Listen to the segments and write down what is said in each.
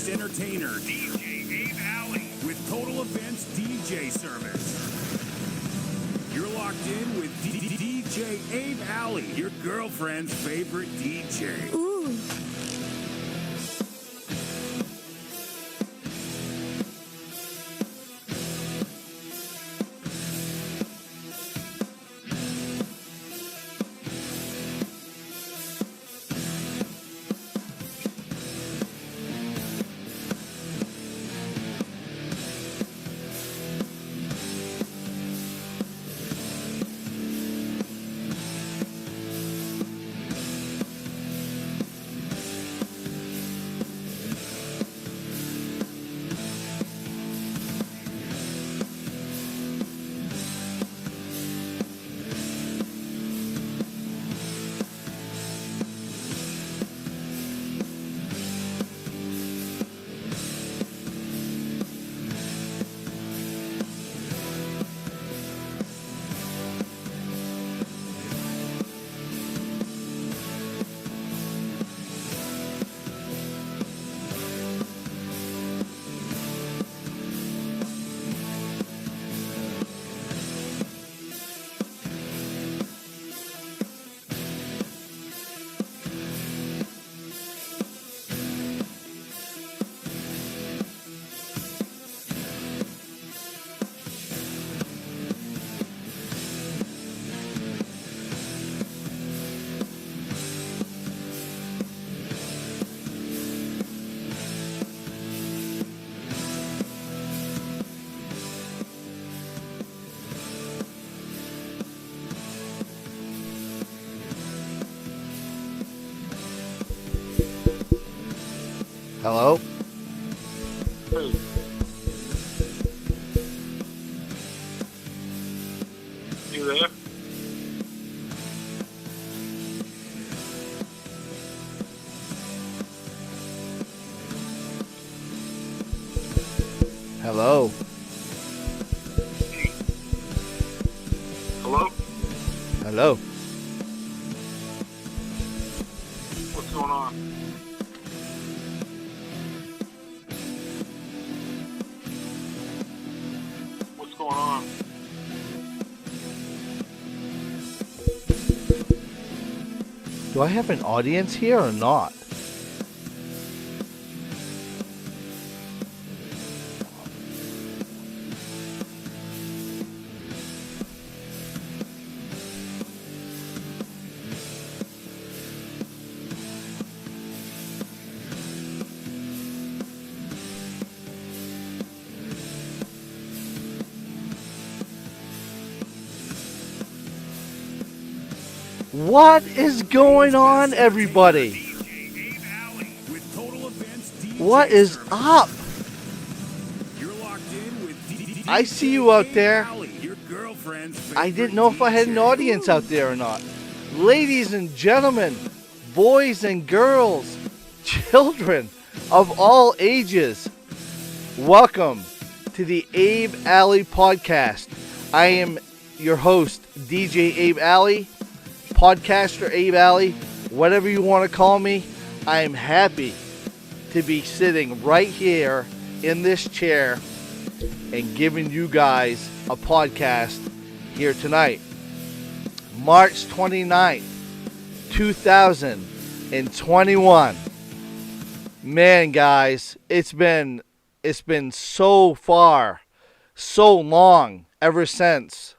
Best entertainer, DJ Abe Alley, with Total Events DJ service. You're locked in with DJ Abe Alley, your girlfriend's favorite DJ. Ooh. Hello? Hey. You there? Hello? Hey. Hello? Hello? What's going on? What's going on? Do I have an audience here or not? What is going on, everybody? What is up? I see you out there. I didn't know if I had an audience out there or not. Ladies and gentlemen, boys and girls, children of all ages, welcome to the Abe Alley podcast. I am your host, DJ Abe Alley. Podcaster Abe Alley, whatever you want to call me. I am happy to be sitting right here in this chair and giving you guys a podcast here tonight. March 29th, 2021. Man, guys, it's been so long ever since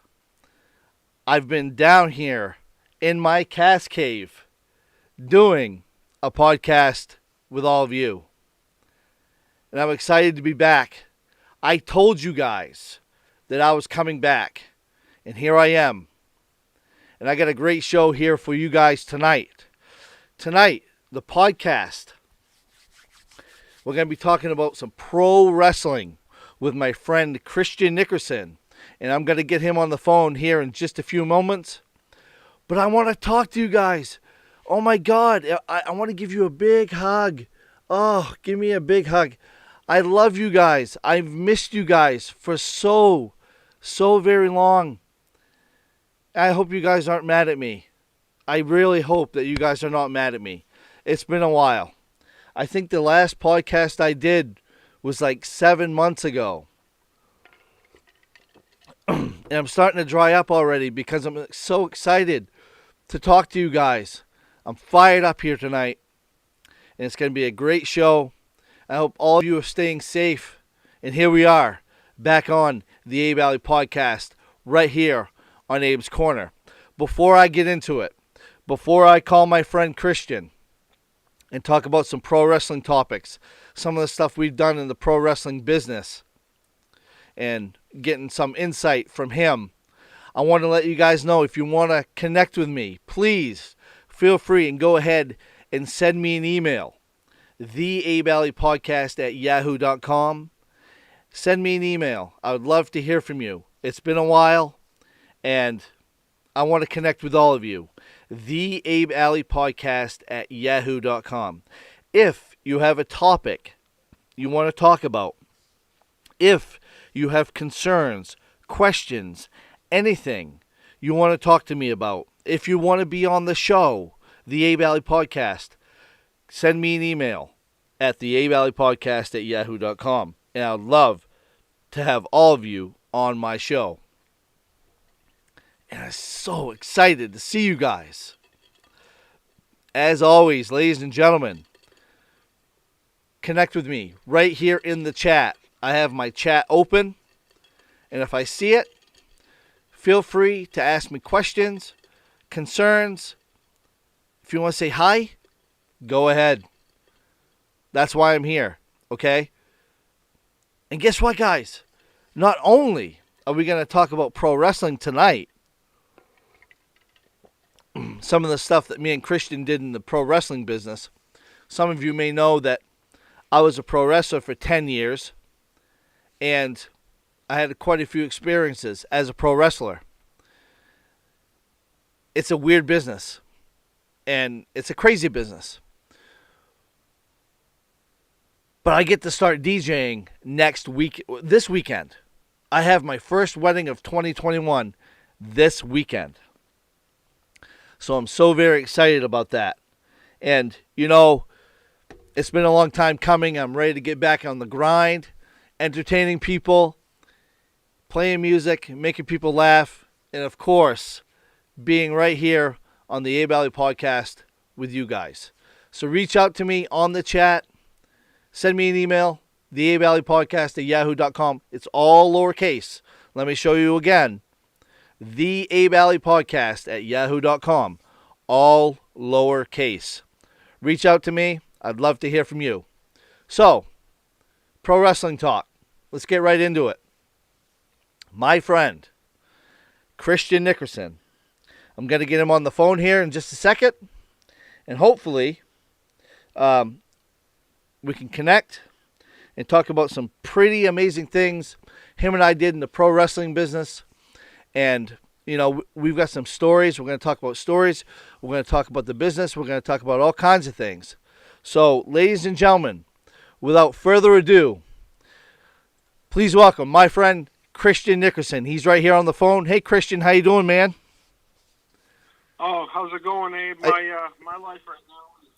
I've been down here in my cast cave doing a podcast with all of you. And I'm excited to be back. I told you guys that I was coming back, and here I am. And I got a great show here for you guys tonight. Tonight, the podcast, we're going to be talking about some pro wrestling with my friend Christian Nickerson. And I'm going to get him on the phone here in just a few moments. But I want to talk to you guys. Oh my God, I want to give you a big hug. Oh, give me a big hug. I love you guys. I've missed you guys for so very long. I hope you guys aren't mad at me. I really hope that you guys are not mad at me. It's been a while. I think the last podcast I did was like 7 months ago. And I'm starting to dry up already because I'm so excited to talk to you guys. I'm fired up here tonight. And it's going to be a great show. I hope all of you are staying safe. And here we are, back on the Abe Alley Podcast, right here on Abe's Corner. Before I get into it, before I call my friend Christian and talk about some pro wrestling topics, some of the stuff we've done in the pro wrestling business, and getting some insight from him, I want to let you guys know, if you want to connect with me, please feel free and go ahead and send me an email, theabealleypodcast@yahoo.com. Send me an email. I would love to hear from you. It's been a while, and I want to connect with all of you. theabealleypodcast@yahoo.com. If you have a topic you want to talk about, if you have concerns, questions, anything you want to talk to me about, if you want to be on the show, the Abe Alley Podcast, send me an email at theabealleypodcast@yahoo.com. And I'd love to have all of you on my show. And I'm so excited to see you guys. As always, ladies and gentlemen, connect with me right here in the chat. I have my chat open, and if I see it, feel free to ask me questions, concerns. If you want to say hi, go ahead. That's why I'm here, okay? And guess what, guys? Not only are we going to talk about pro wrestling tonight, some of the stuff that me and Christian did in the pro wrestling business. Some of you may know that I was a pro wrestler for 10 years, and I had quite a few experiences as a pro wrestler. It's a weird business, and it's a crazy business. But I get to start DJing this weekend. I have my first wedding of 2021 this weekend. So I'm so very excited about that. And, you know, it's been a long time coming. I'm ready to get back on the grind, entertaining people, playing music, making people laugh, and, of course, being right here on the Abe Alley Podcast with you guys. So reach out to me on the chat. Send me an email, theabealleypodcast@yahoo.com. It's all lowercase. Let me show you again. theabealleypodcast@yahoo.com. All lowercase. Reach out to me. I'd love to hear from you. So, pro wrestling talk. Let's get right into it. My friend, Christian Nickerson. I'm going to get him on the phone here in just a second. And hopefully, we can connect and talk about some pretty amazing things him and I did in the pro wrestling business. And, you know, we've got some stories. We're going to talk about stories. We're going to talk about the business. We're going to talk about all kinds of things. So, ladies and gentlemen, without further ado, please welcome my friend Christian Nickerson. He's right here on the phone. Hey, Christian, how you doing, man? Oh, how's it going, Abe? My life right now is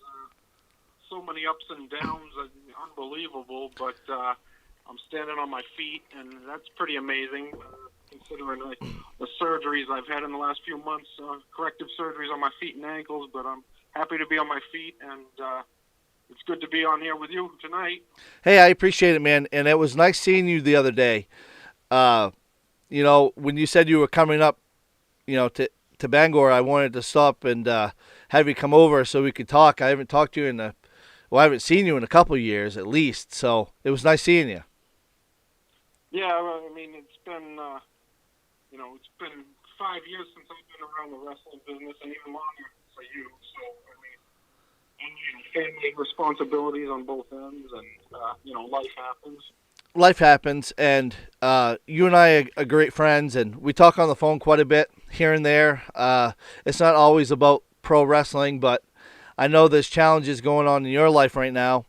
so many ups and downs, unbelievable. But I'm standing on my feet, and that's pretty amazing, considering the surgeries I've had in the last few months, corrective surgeries on my feet and ankles. But I'm happy to be on my feet, and it's good to be on here with you tonight. Hey, I appreciate it, man. And it was nice seeing you the other day. You know, when you said you were coming up, you know, to Bangor, I wanted to stop and have you come over so we could talk. I haven't talked to you I haven't seen you in a couple of years at least. So it was nice seeing you. Yeah, I mean, it's been, it's been 5 years since I've been around the wrestling business, and even longer for you. So, I mean, and family responsibilities on both ends, and, life happens. Life happens, and you and I are great friends, and we talk on the phone quite a bit here and there. It's not always about pro wrestling, but I know there's challenges going on in your life right now,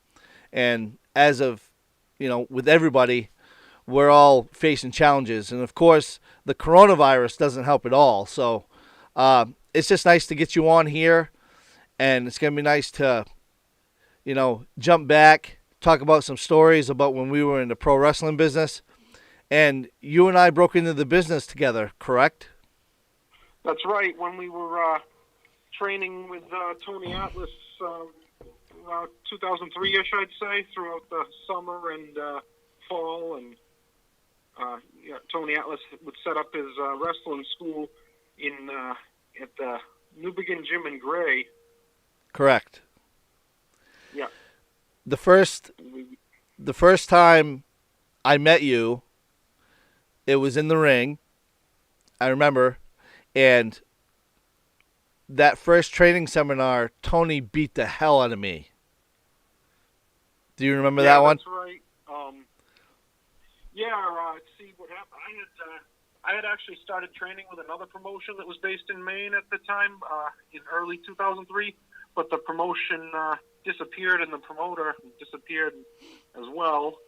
and as of, with everybody, we're all facing challenges, and of course, the coronavirus doesn't help at all. So it's just nice to get you on here, and it's going to be nice to, jump back, talk about some stories about when we were in the pro wrestling business. And you and I broke into the business together, correct? That's right. When we were training with Tony Atlas, 2003-ish, I'd say, throughout the summer and fall, and Tony Atlas would set up his wrestling school at the New Begin Gym in Gray. Correct. Yeah. The first time I met you, it was in the ring. I remember, and that first training seminar, Tony beat the hell out of me. Do you remember that one? That's right. See what happened. I had actually started training with another promotion that was based in Maine at the time, in early 2003, but the promotion disappeared and the promoter disappeared as well.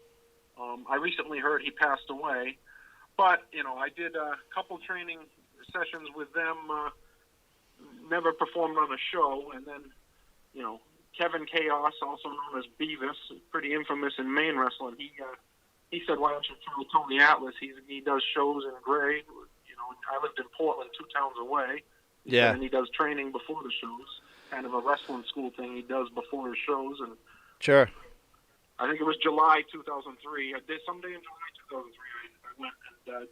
I recently heard he passed away, but I did a couple training sessions with them. Never performed on a show, and then Kevin Chaos, also known as Beavis, pretty infamous in Maine wrestling. He said, "Why don't you try Tony Atlas? He does shows in Gray. I lived in Portland, 2 towns away. Yeah, and he does training before the shows, kind of a wrestling school thing he does before his shows." And sure. I think it was July 2003. Someday in July 2003, I went and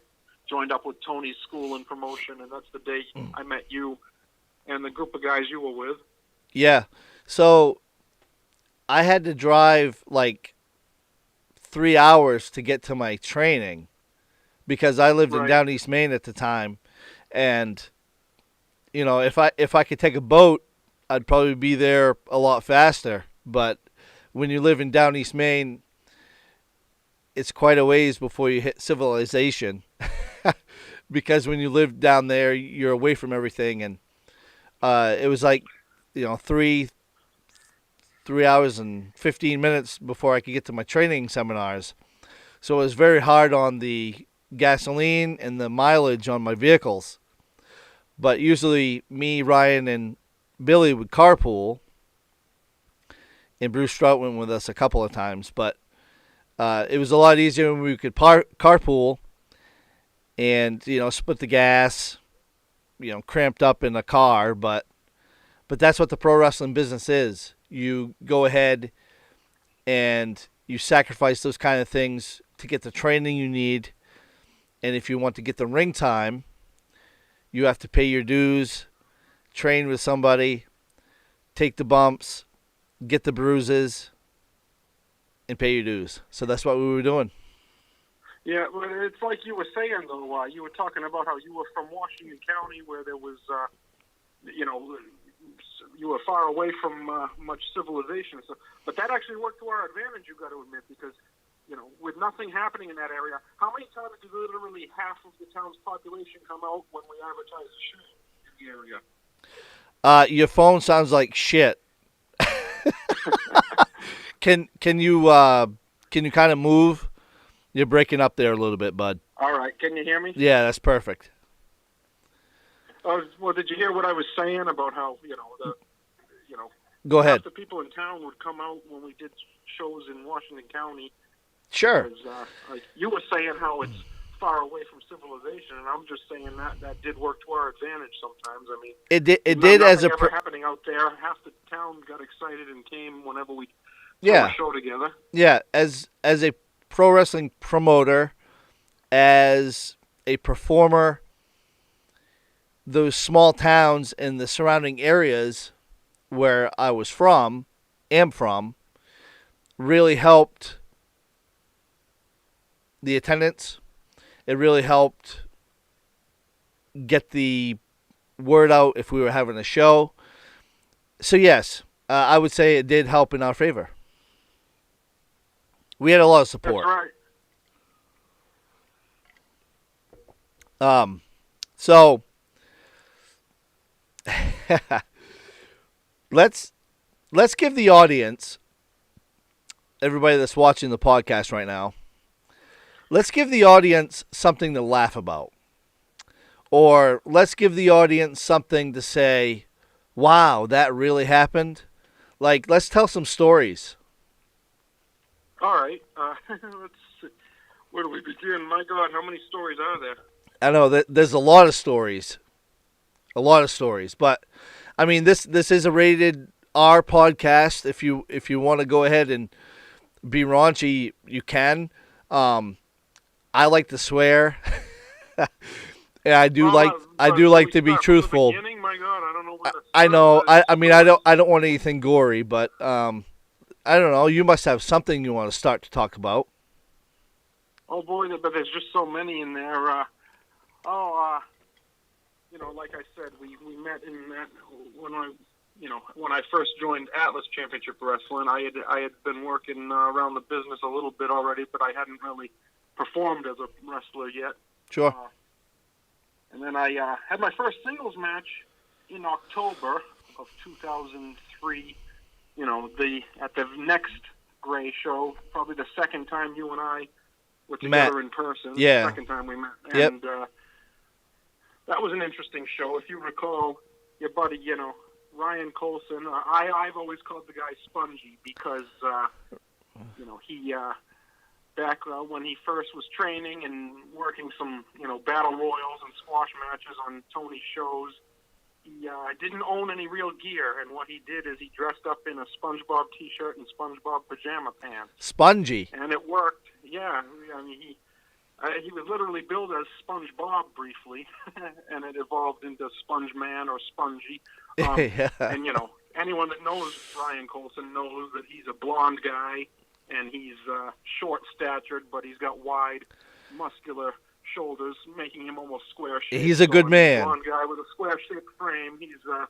joined up with Tony's school and promotion, and that's the day I met you and the group of guys you were with. Yeah. So I had to drive like 3 hours to get to my training because I lived in down East Maine at the time. And, if I could take a boat, I'd probably be there a lot faster. But when you live in down East Maine, it's quite a ways before you hit civilization. Because when you live down there, you're away from everything. And it was like, 3 hours and 15 minutes before I could get to my training seminars. So it was very hard on the gasoline and the mileage on my vehicles. But usually me, Ryan, and Billy would carpool. And Bruce Strout went with us a couple of times. But it was a lot easier when we could carpool and, split the gas, cramped up in a car. But that's what the pro wrestling business is. You go ahead and you sacrifice those kind of things to get the training you need. And if you want to get the ring time, you have to pay your dues, train with somebody, take the bumps, get the bruises, and pay your dues. So that's what we were doing. Yeah, well, it's like you were saying, though. You were talking about how you were from Washington County, where there was, you were far away from much civilization. So, but that actually worked to our advantage, you got to admit, because, with nothing happening in that area, how many times did literally half of the town's population come out when we advertised the show in the area? Your phone sounds like shit. Can you kind of move? You're breaking up there a little bit, bud. All right, can you hear me? Yeah, that's perfect. Well, did you hear what I was saying about how Go ahead. half the people in town would come out when we did shows in Washington County? Sure. Because, like you were saying how it's far away from civilization, and I'm just saying that did work to our advantage sometimes. I mean, it did as a happening out there. Half the town got excited and came whenever we saw a show together. Yeah, as a pro wrestling promoter, as a performer, those small towns and the surrounding areas where I am from, really helped the attendance. It really helped get the word out if we were having a show. So yes, I would say it did help in our favor. We had a lot of support. That's right. So let's give the audience, everybody that's watching the podcast right now, let's give the audience something to laugh about. Or let's give the audience something to say, wow, that really happened. Like, let's tell some stories. All right. Let's see. Where do we begin? My God, how many stories are there? I know that there's a lot of stories. A lot of stories. But, I mean, this is a rated R podcast. If you want to go ahead and be raunchy, you can. I like to swear. And I do like to be truthful. My God, I don't know where to I know. start. I mean, I don't want anything gory, but I don't know. You must have something you want to start to talk about. Oh boy, but there's just so many in there. Like I said, we met in that when I first joined Atlas Championship Wrestling. I had been working around the business a little bit already, but I hadn't really performed as a wrestler yet. Sure. And then I had my first singles match in October of 2003. At the next Gray show, probably the second time you and I were together in person. Yeah. The second time we met. Yep. And that was an interesting show. If you recall, your buddy, Ryan Colson, I've always called the guy Spongy because, he, back when he first was training and working some, battle royals and squash matches on Tony's shows, he didn't own any real gear, and what he did is he dressed up in a SpongeBob T-shirt and SpongeBob pajama pants. Spongy. And it worked. Yeah, I mean, he was literally billed as SpongeBob briefly, and it evolved into SpongeMan or Spongy. Yeah. And, anyone that knows Ryan Colson knows that he's a blonde guy, and he's short-statured, but he's got wide, muscular shoulders, making him almost square-shaped. He's a good man. Blonde guy with a square-shaped frame.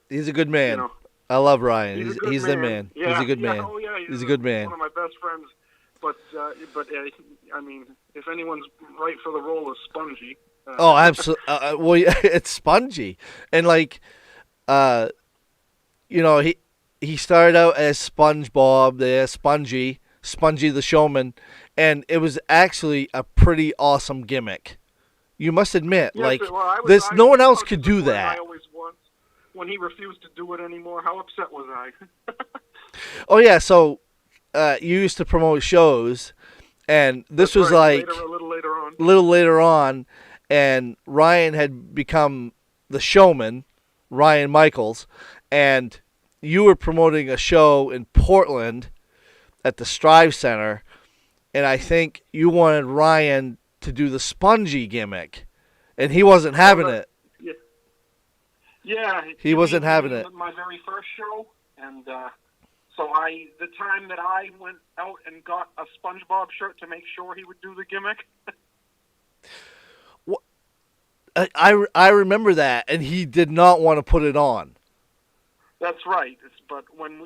He's a good man. I love Ryan. He's the man. Yeah, he's a good man. Oh, yeah, he's a good man. One of my best friends. But I mean, if anyone's right for the role of Spongy. Oh, absolutely. Well, it's Spongy, and he started out as SpongeBob, Spongy the Showman, and it was actually a pretty awesome gimmick. You must admit, yes, no one else could do that. I always was. When he refused to do it anymore, how upset was I? Oh yeah, so you used to promote shows, and this was right, like a little later on, and Ryan had become the Showman, Ryan Michaels, and you were promoting a show in Portland at the Strive Center, and I think you wanted Ryan to do the Spongy gimmick, and he wasn't having it. Yeah. He wasn't having it. My very first show, and so the time that I went out and got a SpongeBob shirt to make sure he would do the gimmick. I remember that, and he did not want to put it on. That's right. But when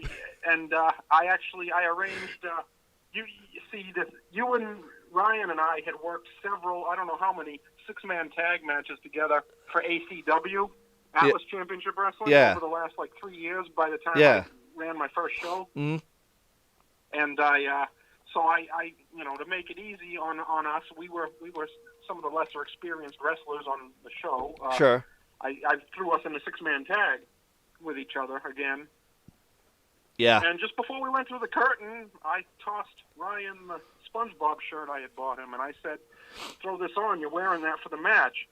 I arranged. You and Ryan and I had worked several, I don't know how many, 6-man tag matches together for ACW, Atlas Championship Wrestling, over the last 3 years. By the time I ran my first show, mm-hmm. And I to make it easy on us, we were some of the lesser experienced wrestlers on the show. Sure. I threw us in a 6-man tag with each other again. Yeah. And just before we went through the curtain, I tossed Ryan the SpongeBob shirt I had bought him, and I said, "Throw this on. You're wearing that for the match."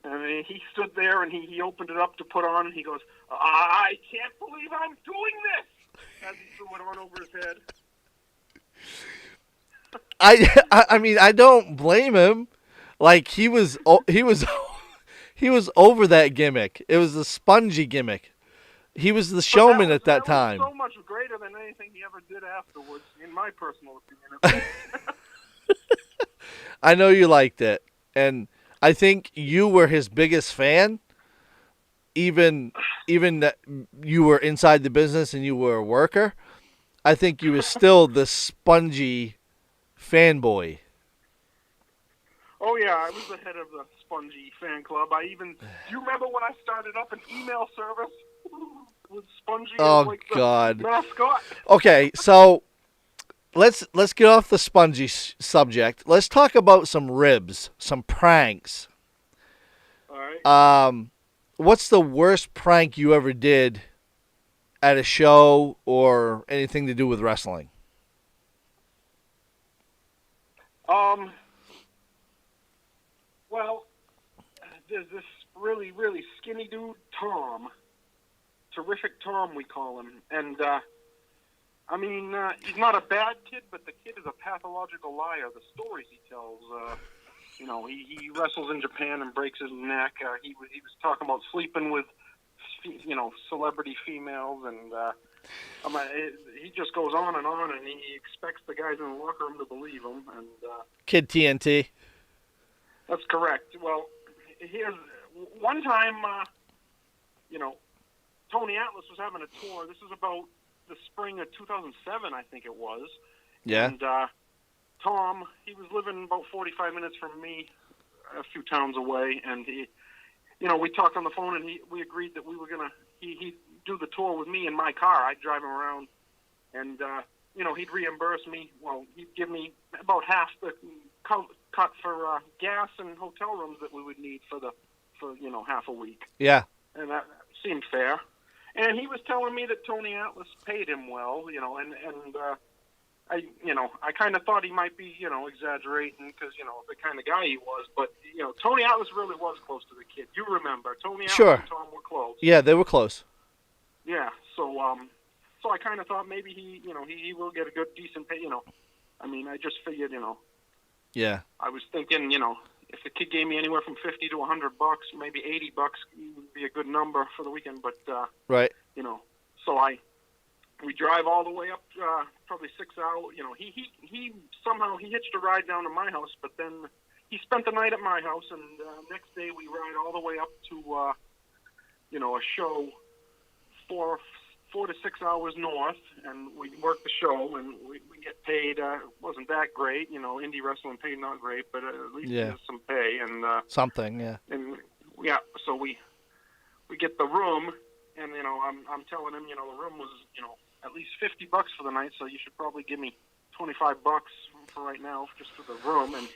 And he stood there, and he opened it up to put on, and he goes, "I can't believe I'm doing this!" As he threw it on over his head. I mean, I don't blame him. He was over that gimmick. It was the Spongy gimmick. He was the Showman at that time. Was so much greater than anything he ever did afterwards, in my personal opinion. I know you liked it, and I think you were his biggest fan. Even that you were inside the business and you were a worker, I think you were still the Spongy fanboy. Oh yeah, I was the head of the Spongy fan club. Do you remember when I started up an email service with Spongy as God. the mascot? Okay, so let's get off the Spongy subject. Let's talk about some ribs, some pranks. All right. What's the worst prank you ever did at a show or anything to do with wrestling? Well, there's this really, really skinny dude, Tom. Terrific Tom, we call him. And, he's not a bad kid, but the kid is a pathological liar. The stories he tells, he wrestles in Japan and breaks his neck. He was talking about sleeping with, celebrity females, and he just goes on, and he expects the guys in the locker room to believe him. And Kid TNT. That's correct. Well, here's one time, Tony Atlas was having a tour. This is about the spring of 2007, I think it was. Yeah. And Tom, he was living about 45 minutes from me, a few towns away, and we talked on the phone, and we agreed that we were gonna he'd do the tour with me in my car. I'd drive him around, and he'd reimburse me. Well, he'd give me about half the cut for gas and hotel rooms that we would need for half a week. Yeah. And that seemed fair. And he was telling me that Tony Atlas paid him well, I kind of thought he might be, exaggerating because, the kind of guy he was. But, Tony Atlas really was close to the kid. You remember, Tony Atlas Sure. and Tom were close. Yeah, they were close. Yeah, so I kind of thought maybe he will get a good, decent pay, I just figured, Yeah. I was thinking, if the kid gave me anywhere from $50 to $100, maybe $80 would be a good number for the weekend. But right. So we drive all the way up, probably 6 hours. He somehow he hitched a ride down to my house, but then he spent the night at my house, and next day we ride all the way up to a show 4 to 6 hours north, and we work the show, and we get paid. It wasn't that great, indie wrestling paid not great, but at least there's some pay. And something, yeah. And so we get the room, and I'm telling him, the room was at least $50 for the night, so you should probably give me $25 for right now, just for the room. And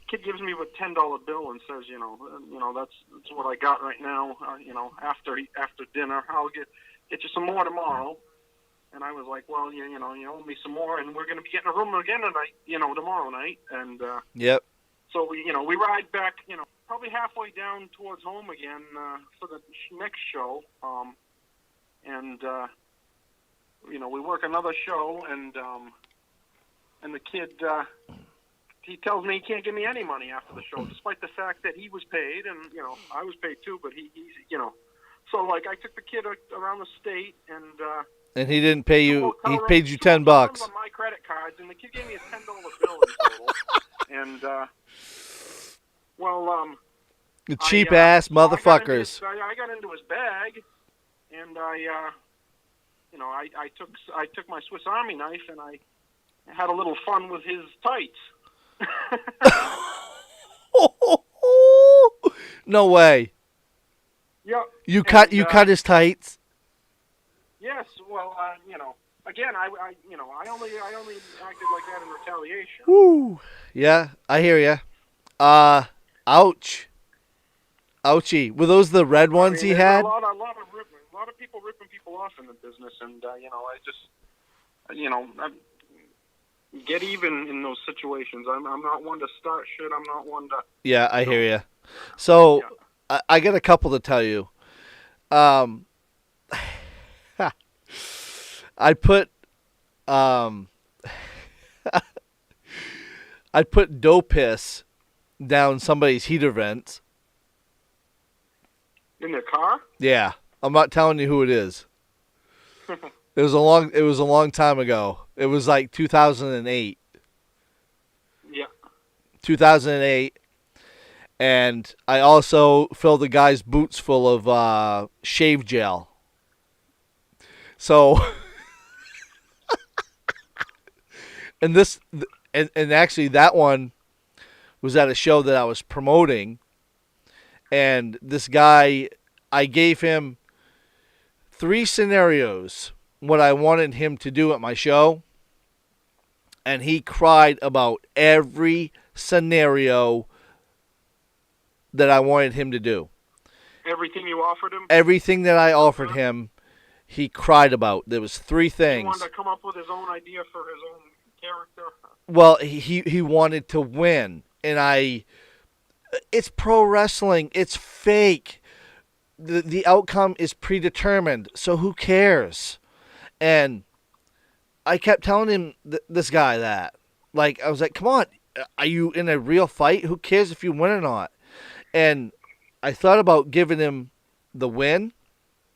kid gives me a $10 bill and says, that's what I got right now. After dinner, I'll get you some more tomorrow. And I was like, well, you owe me some more, and we're going to be getting a room again tonight, tomorrow night. And yep. So we ride back, probably halfway down towards home again for the next show. We work another show, and the kid, he tells me he can't give me any money after the show, despite the fact that he was paid, and I was paid too. But he's so I took the kid around the state, and he didn't pay you. He paid you $10. On my credit cards, and the kid gave me a $10 bill in total. And the cheap ass motherfuckers. I got into his bag, and I took my Swiss Army knife, and I had a little fun with his tights. No way. Yep. You cut his tights. Yes. Well, again, I only acted like that in retaliation. Woo. Yeah, I hear ya. Ouch. Ouchie. Were those the red ones he had? A lot of people ripping people off in the business, and I just, get even in those situations. I'm not one to start shit. I'm not one to. Yeah, I hear ya. So. Yeah. I got a couple to tell you. I put dough piss down somebody's heater vents. In their car? Yeah, I'm not telling you who it is. It was a long time ago. It was like 2008. Yeah. 2008. And I also filled the guy's boots full of shave gel. So, and actually that one was at a show that I was promoting. And this guy, I gave him 3 scenarios what I wanted him to do at my show. And he cried about every scenario that I wanted him to do. Everything you offered him? Everything that I offered him, he cried about. There was three He things. wanted to come up with his own idea for his own character. Well, he wanted to win, and it's pro wrestling. It's fake. The outcome is predetermined, so who cares? And I kept telling him, this guy, that. Like, I was like, come on, are you in a real fight? Who cares if you win or not? And I thought about giving him the win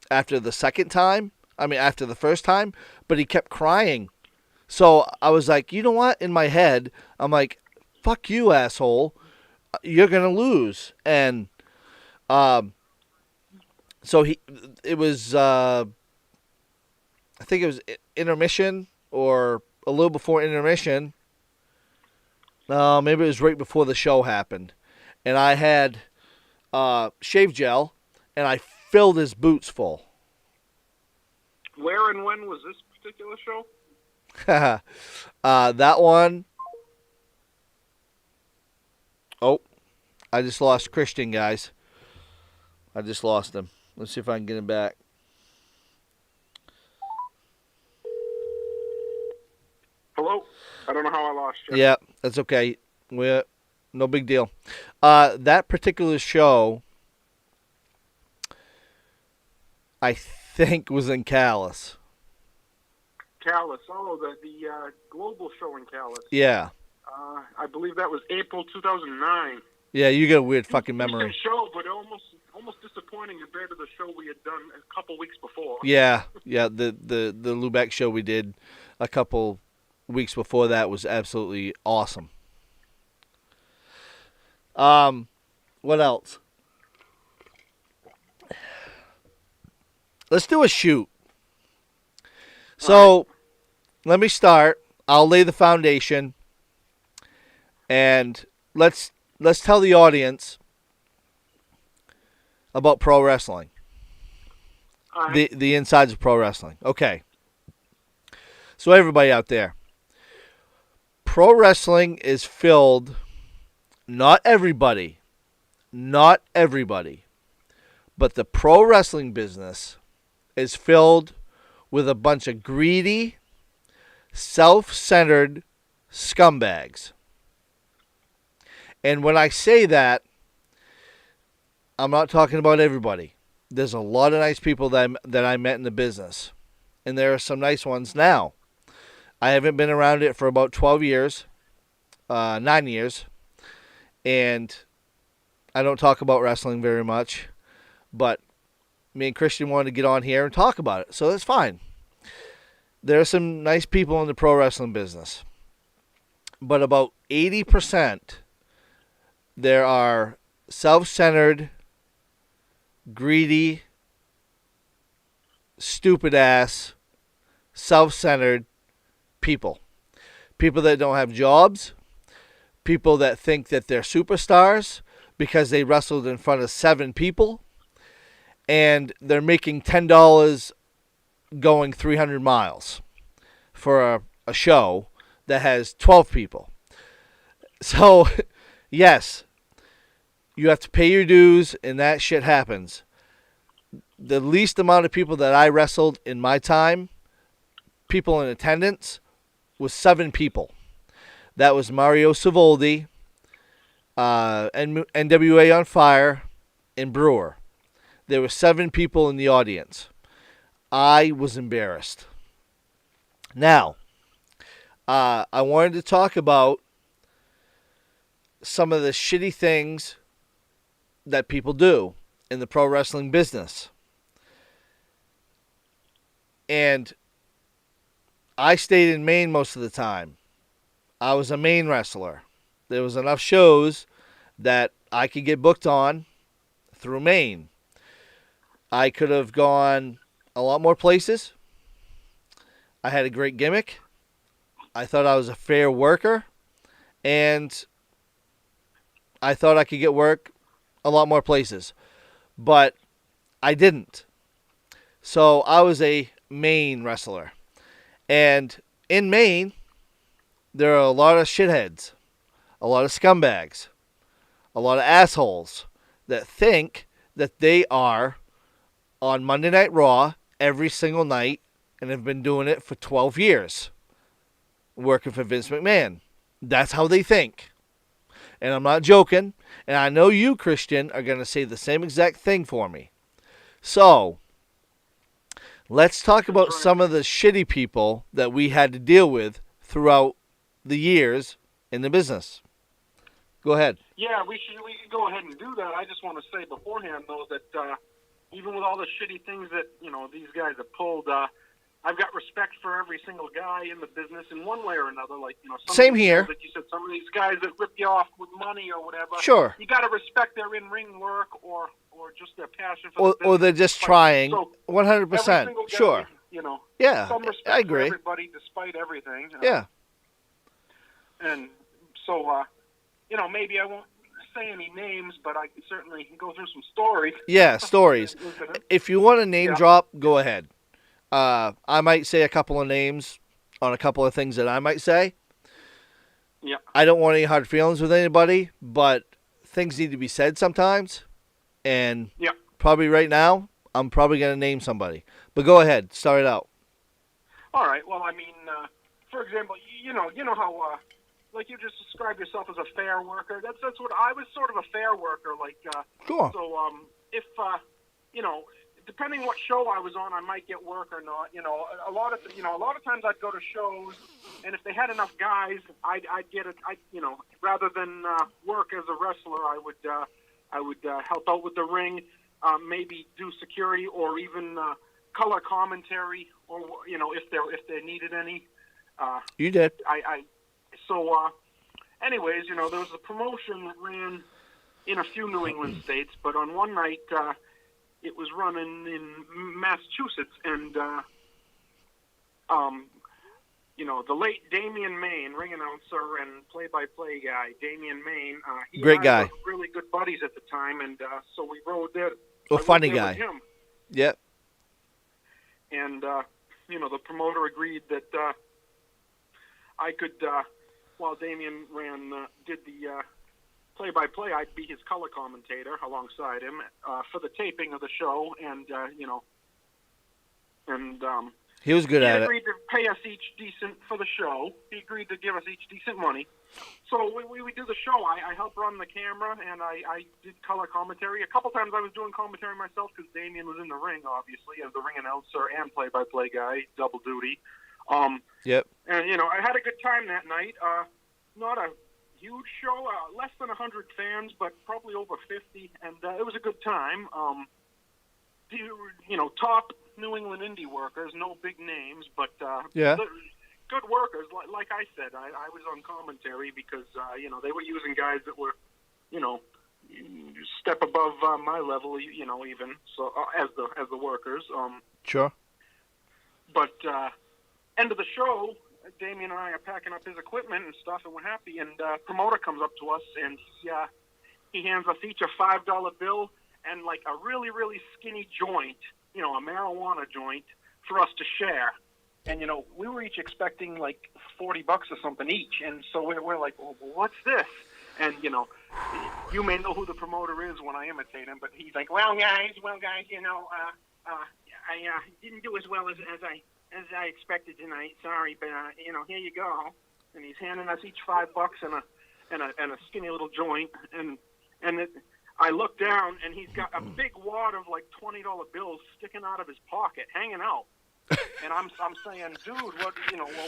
after the first time, but he kept crying. So I was like, you know what? In my head, I'm like, fuck you, asshole. You're going to lose. And so it was, I think it was intermission or a little before intermission. Maybe it was right before the show happened. And I had shave gel, and I filled his boots full. Where and when was this particular show? That one. Oh, I just lost Christian, guys. I just lost him. Let's see if I can get him back. Hello? I don't know how I lost you. Yeah, that's okay. No big deal. That particular show, I think, was in Calais. Calais. Oh, the global show in Calais. Yeah. I believe that was April 2009. Yeah, you got a weird fucking memory. Decent show, but almost disappointing compared to the show we had done a couple weeks before. Yeah. The Lubeck show we did a couple weeks before that was absolutely awesome. What else? Let's do a shoot. So, let me start. I'll lay the foundation, and let's tell the audience about pro wrestling. The insides of pro wrestling. Okay. So everybody out there, pro wrestling is filled, not everybody, but the pro wrestling business is filled with a bunch of greedy, self-centered scumbags. And when I say that, I'm not talking about everybody. There's a lot of nice people that I met in the business. And there are some nice ones now. I haven't been around it for about 12 years, 9 years. And I don't talk about wrestling very much. But me and Christian wanted to get on here and talk about it. So that's fine. There are some nice people in the pro wrestling business. But about 80%, there are self-centered, greedy, stupid-ass, self-centered people. People that don't have jobs. People that think that they're superstars because they wrestled in front of 7 people. And they're making $10 going 300 miles for a show that has 12 people. So, yes, you have to pay your dues, and that shit happens. The least amount of people that I wrestled in my time, people in attendance, was 7 people. That was Mario Savoldi, NWA on Fire, and Brewer. There were 7 people in the audience. I was embarrassed. Now, I wanted to talk about some of the shitty things that people do in the pro wrestling business. And I stayed in Maine most of the time. I was a Maine wrestler. There was enough shows that I could get booked on through Maine. I could have gone a lot more places. I had a great gimmick. I thought I was a fair worker. And I thought I could get work a lot more places. But I didn't. So I was a Maine wrestler. And in Maine, there are a lot of shitheads, a lot of scumbags, a lot of assholes that think that they are on Monday Night Raw every single night and have been doing it for 12 years, working for Vince McMahon. That's how they think. And I'm not joking. And I know you, Christian, are going to say the same exact thing for me. So, let's talk about some of the shitty people that we had to deal with throughout the years in the business. Go ahead. Yeah, we could go ahead and do that. I just want to say beforehand, though, that even with all the shitty things that, these guys have pulled, I've got respect for every single guy in the business in one way or another. Like, same here. That you said, some of these guys that rip you off with money or whatever. Sure. You got to respect their in-ring work or just their passion for the business. Or they're just trying. So 100%. Guy, sure. Yeah, some respect I agree. for everybody despite everything. Yeah. And so, maybe I won't say any names, but I can certainly go through some stories. Yeah, stories. If you want a name drop, go ahead. I might say a couple of names on a couple of things that I might say. Yeah. I don't want any hard feelings with anybody, but things need to be said sometimes. And probably right now, I'm probably going to name somebody. But go ahead. Start it out. All right. Well, I mean, for example, you know how, like you just described yourself as a fair worker. That's what I was, sort of a fair worker. Like, cool. So, if, depending what show I was on, I might get work or not. A lot of times I'd go to shows, and if they had enough guys, I'd get it. Rather than work as a wrestler, I would help out with the ring, maybe do security or even color commentary, or if they needed any. You did. So, anyways, there was a promotion that ran in a few New England states, but on one night, it was running in Massachusetts, and, the late Damian Maine, ring announcer and play-by-play guy, Damian Maine, he great and I guy. were really good buddies at the time, and so we rode there. Funny guy. With him. Yep. And, the promoter agreed that I could, while Damian did the play-by-play, I'd be his color commentator alongside him for the taping of the show, and he was good at it. He agreed to pay us each decent for the show. He agreed to give us each decent money. So we do the show. I helped run the camera, and I did color commentary. A couple times I was doing commentary myself because Damian was in the ring, obviously, as the ring announcer and play-by-play guy, double duty. Yep. And, I had a good time that night. Not a huge show, less than 100 fans, but probably over 50, and it was a good time. Top New England indie workers, no big names, but good workers. Like I said, I was on commentary because they were using guys that were, step above my level, even so as the workers. Sure. But end of the show, Damien and I are packing up his equipment and stuff, and we're happy. And promoter comes up to us, and he hands us each a $5 bill and like a really, really skinny joint, a marijuana joint for us to share. And we were each expecting like $40 or something each, and so we're like, well, what's this? And you may know who the promoter is when I imitate him, but he's like, well, guys, I didn't do as well as I expected tonight. Sorry, but here you go. And he's handing us each $5 and a skinny little joint. And I look down, and he's got a big wad of like $20 bills sticking out of his pocket, hanging out. And I'm saying, dude,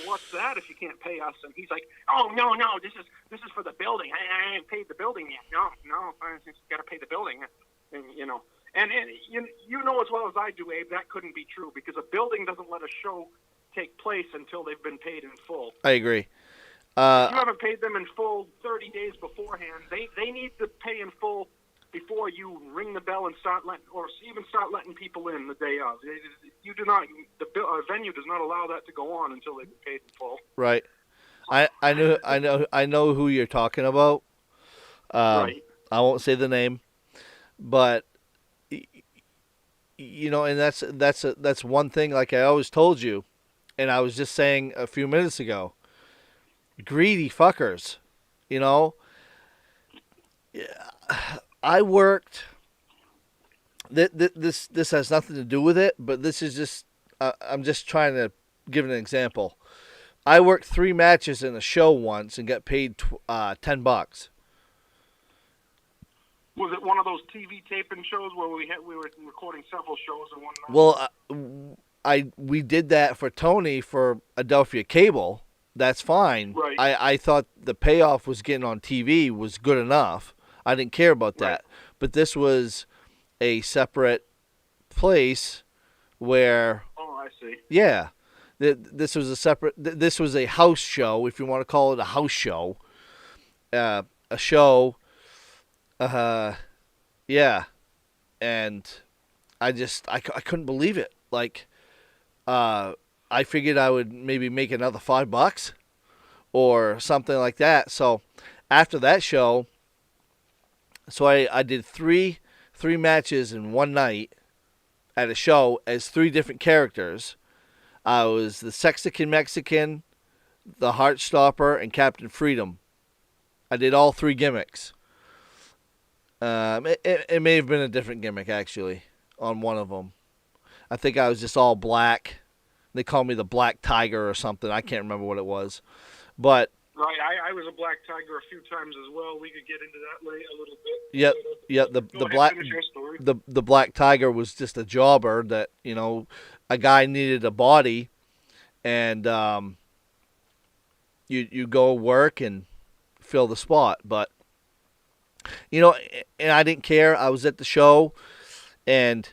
what's that if you can't pay us? And he's like, oh no, this is for the building. I ain't paid the building yet. No, I just got to pay the building. And And you know as well as I do, Abe, that couldn't be true because a building doesn't let a show take place until they've been paid in full. I agree. If you haven't paid them in full 30 days beforehand, they need to pay in full before you ring the bell and start letting people in the day of. You do not. The venue does not allow that to go on until they've been paid in full. Right. I know who you're talking about. Right. I won't say the name, but and that's one thing. Like I always told you, and I was just saying a few minutes ago. Greedy fuckers, I worked. This has nothing to do with it, but this is just I'm just trying to give an example. I worked 3 matches in a show once and got paid $10. Was it one of those TV taping shows where we were recording several shows in one night? Well, we did that for Tony for Adelphia Cable. That's fine. Right. I thought the payoff was getting on TV was good enough. I didn't care about that. Right. But this was a separate place where... Oh, I see. Yeah. This was a separate... This was a house show, if you want to call it a house show. A show... yeah. And I couldn't believe it. Like, I figured I would maybe make another $5 or something like that. So after that show, I did three matches in one night at a show as 3 different characters. I was the Sexican Mexican, the Heartstopper, and Captain Freedom. I did all 3 gimmicks. It may have been a different gimmick, actually, on one of them. I think I was just all black. They called me the Black Tiger or something. I can't remember what it was. But right, I was a Black Tiger a few times as well. We could get into that later a little bit. Yep. The Black Tiger was just a jobber that, a guy needed a body, and you go work and fill the spot. But and I didn't care. I was at the show, and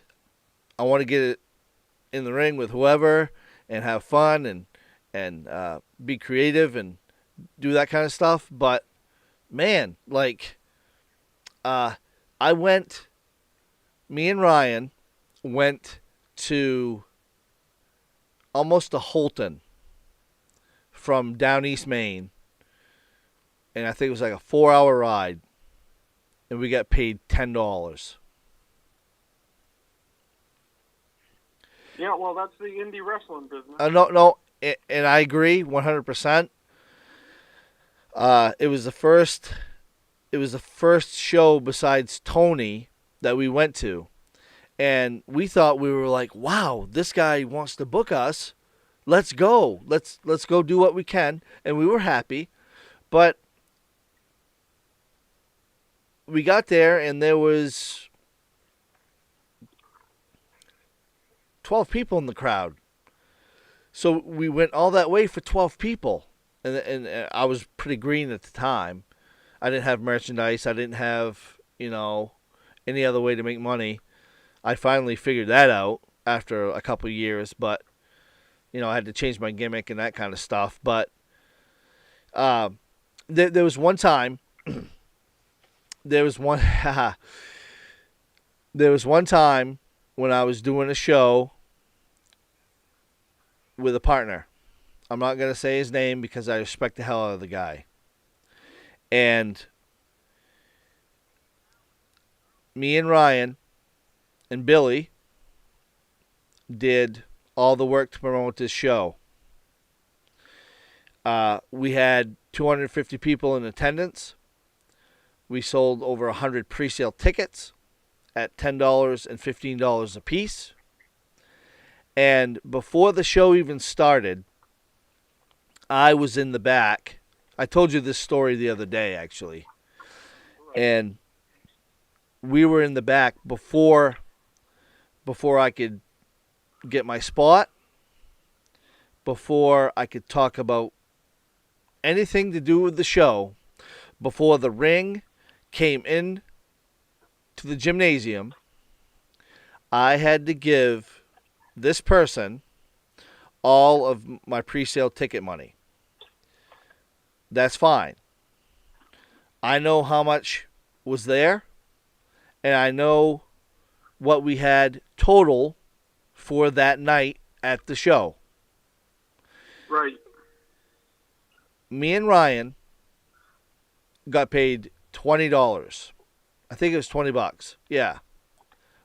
I want to get it in the ring with whoever and have fun and be creative and do that kind of stuff. But man, like, me and Ryan went to almost to Holton from down East Maine, and I think it was like a 4-hour ride, and we got paid $10. Yeah, well, that's the indie wrestling business. No, and I agree 100%. It was the first show besides Tony that we went to, and we thought, we were like, wow, this guy wants to book us. Let's go. Let's go do what we can, and we were happy. But we got there, and there was 12 people in the crowd. So we went all that way for 12 people. And I was pretty green at the time. I didn't have merchandise. I didn't have, any other way to make money. I finally figured that out after a couple of years. But, I had to change my gimmick and that kind of stuff. But there was one time. There was one time when I was doing a show with a partner. I'm not going to say his name because I respect the hell out of the guy. And me and Ryan and Billy did all the work to promote this show. We had 250 people in attendance. We sold over 100 pre-sale tickets at $10 and $15 a piece. And before the show even started, I was in the back. I told you this story the other day, actually. And we were in the back before I could get my spot, before I could talk about anything to do with the show, before the ring came in to the gymnasium. I had to give this person all of my pre-sale ticket money. That's fine. I know how much was there, and I know what we had total for that night at the show. Right. Me and Ryan got paid $20. I think it was $20. Yeah.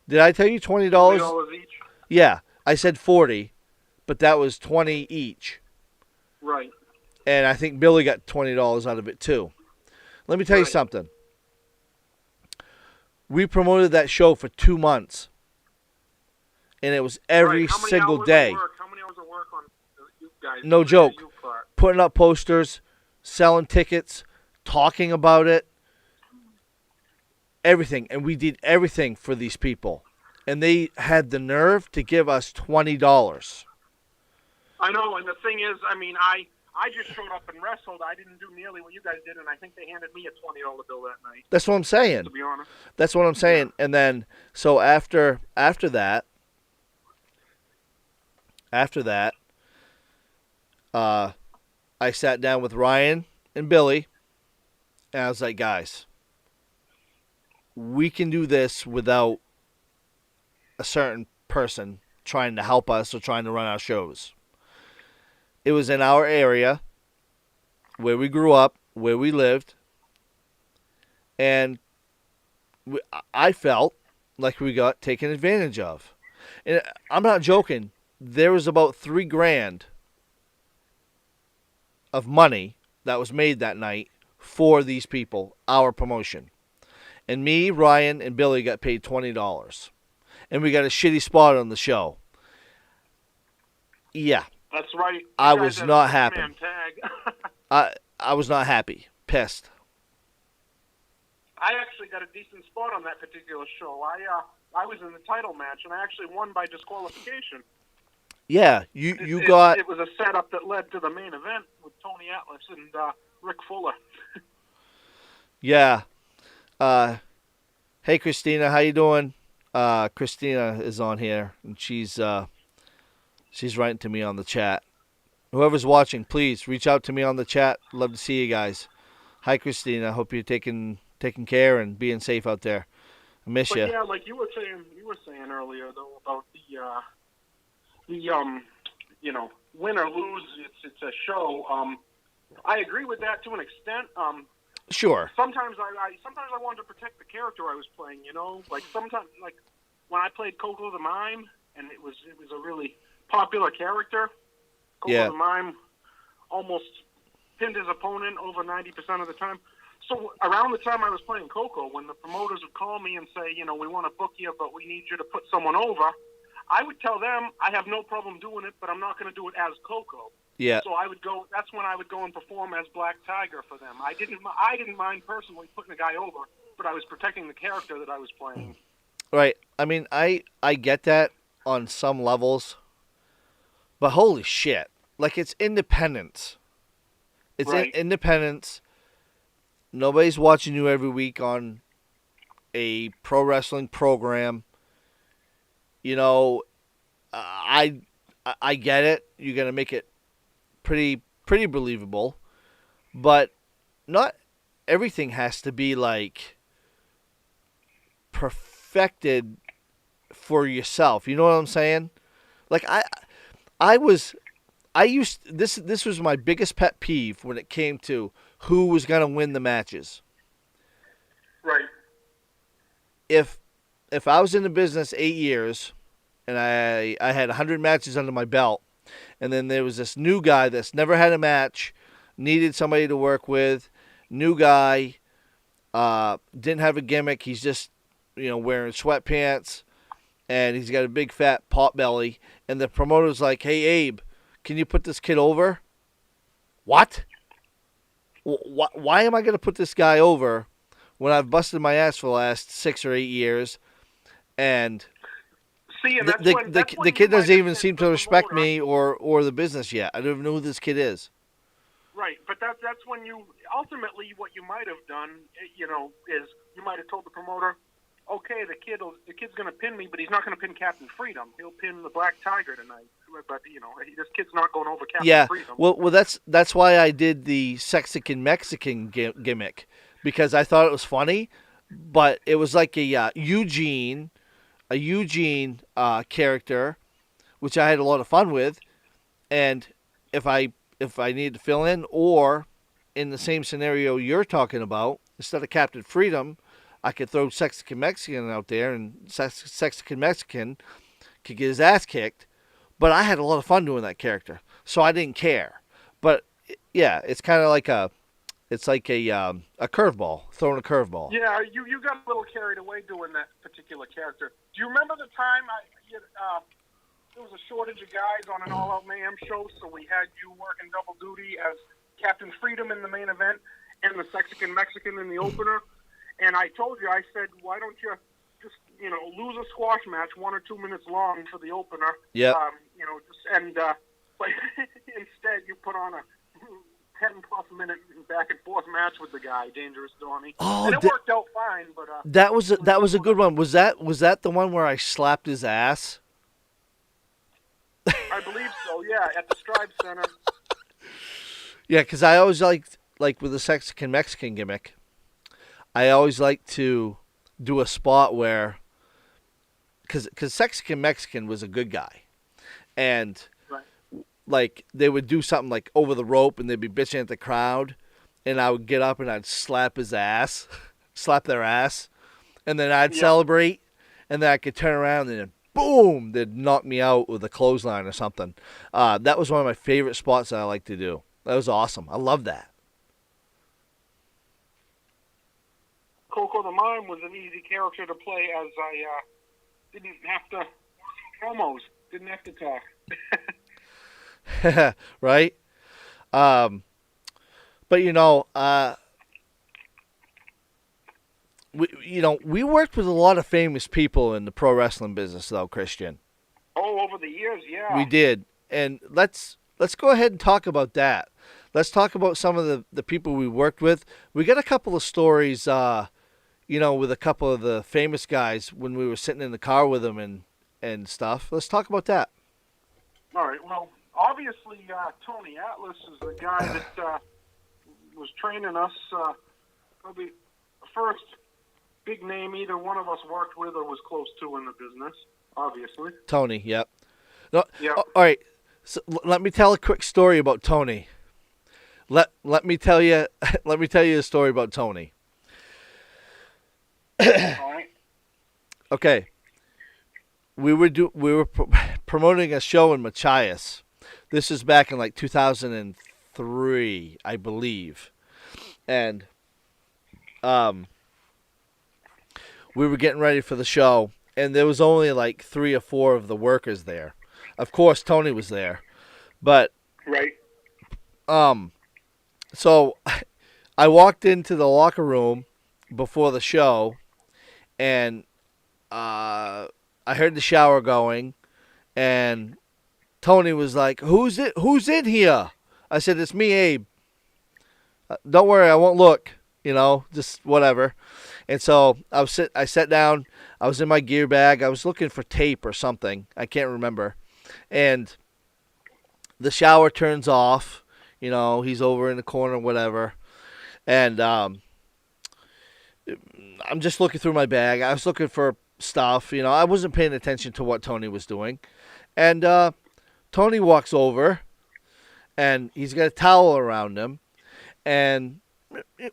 Did I tell you $20? $20 each? Yeah. I said 40, but that was 20 each. Right. And I think Billy got $20 out of it too. Let me tell you something. We promoted that show for 2 months. And it was every single day. work on you guys. No the joke. you part. Putting up posters, selling tickets, talking about it, everything. And we did everything for these people. And they had the nerve to give us $20. I know, and the thing is, I mean, I just showed up and wrestled. I didn't do nearly what you guys did, and I think they handed me a $20 bill that night. That's what I'm saying. To be honest. That's what I'm saying. And then, so after that, I sat down with Ryan and Billy, and I was like, guys, we can do this without a certain person trying to help us or trying to run our shows. It was in our area, where we grew up, where we lived, and I felt like we got taken advantage of. And I'm not joking. There was about $3,000 of money that was made that night for these people, our promotion. And me, Ryan, and Billy got paid $20. And we got a shitty spot on the show. Yeah. That's right. I was not happy. Tag. I was not happy. Pissed. I actually got a decent spot on that particular show. I was in the title match, and I actually won by disqualification. Yeah, you got... It was a setup that led to the main event with Tony Atlas and Rick Fuller. Yeah. Hey, Christina, how you doing? Christina is on here, and she's writing to me on the chat. Whoever's watching, please reach out to me on the chat. Love to see you guys. Hi, Christina. Hope you're taking care and being safe out there. I miss you. Yeah, like you were saying earlier though about the win or lose, it's a show. I agree with that to an extent. Sure. Sometimes I wanted to protect the character I was playing. You know, like sometimes like when I played Coco the Mime, and it was a really popular character. Coco the Mime almost pinned his opponent over 90% of the time. So around the time I was playing Coco, when the promoters would call me and say, we want to book you, but we need you to put someone over, I would tell them I have no problem doing it, but I'm not going to do it as Coco. Yeah. So I would go. That's when I would go and perform as Black Tiger for them. I didn't mind personally putting a guy over, but I was protecting the character that I was playing. Right. I mean, I get that on some levels, but holy shit! Like, it's independence. It's right. Independence. Nobody's watching you every week on a pro wrestling program. I get it. You're gonna make it pretty believable, but not everything has to be like perfected for yourself. You know what I'm saying? Like this was my biggest pet peeve when it came to who was gonna win the matches. Right. If I was in the business 8 years and I had 100 matches under my belt, and then there was this new guy that's never had a match, needed somebody to work with, new guy, didn't have a gimmick, he's just, wearing sweatpants, and he's got a big fat pot belly, and the promoter's like, hey, Abe, can you put this kid over? What? Why am I going to put this guy over when I've busted my ass for the last 6 or 8 years, and... See, and the kid doesn't even seem to respect me or the business yet. I don't even know who this kid is. Right, but that's when you ultimately what you might have done, is you might have told the promoter, okay, the kid's going to pin me, but he's not going to pin Captain Freedom. He'll pin the Black Tiger tonight. But this kid's not going over Captain Freedom. Well, that's why I did the Mexican gimmick, because I thought it was funny, but it was like a Eugene character, which I had a lot of fun with, and if I needed to fill in, or in the same scenario you're talking about, instead of Captain Freedom, I could throw Sexican Mexican out there, and Sexican Mexican could get his ass kicked, but I had a lot of fun doing that character, so I didn't care. But yeah, it's kind of like a curveball, throwing a curveball. Yeah, you got a little carried away doing that particular character. Do you remember the time there was a shortage of guys on an All Out Mayhem show, so we had you working double duty as Captain Freedom in the main event and the Sexican Mexican in the opener. And I told you, I said, why don't you just, lose a squash match 1 or 2 minutes long for the opener? Yeah. But instead you put on a 10-plus minute back and forth match with the guy, Dangerous Donnie. Oh, and it worked out fine, but that was a good one. Was that the one where I slapped his ass? I believe so. Yeah, at the Strive Center. Yeah, because I always liked, like with the Sexican Mexican gimmick, I always like to do a spot where, because Sexican Mexican was a good guy, and right. like they would do something like over the rope and they'd be bitching at the crowd, and I would get up and I'd slap his ass, slap their ass, and then I'd celebrate, and then I could turn around and then boom, they'd knock me out with a clothesline or something. That was one of my favorite spots that I like to do. That was awesome. I love that. Coco the Mime was an easy character to play, as I didn't have to promos, didn't have to talk. Right? But we worked with a lot of famous people in the pro wrestling business, though, Christian. Oh, over the years, yeah. We did, and let's go ahead and talk about that. Let's talk about some of the people we worked with. We got a couple of stories, with a couple of the famous guys when we were sitting in the car with them and stuff. Let's talk about that. All right. Well, obviously, Tony Atlas is the guy that was training us. Probably the first big name either one of us worked with or was close to in the business. Obviously. Tony. Yep. No. Yep. All right. So let me tell a quick story about Tony. Let me tell you a story about Tony. All right. Okay. We were promoting a show in Machias. This is back in like 2003, I believe, and we were getting ready for the show, and there was only like 3 or 4 of the workers there. Of course, Tony was there, but right. So I walked into the locker room before the show, and I heard the shower going, and Tony was like, "Who's in here?" I said, "It's me, Abe. Don't worry, I won't look. Just whatever." And so I sat down. I was in my gear bag. I was looking for tape or something. I can't remember. And the shower turns off. He's over in the corner, whatever. And I'm just looking through my bag. I was looking for stuff. I wasn't paying attention to what Tony was doing. And Tony walks over, and he's got a towel around him. And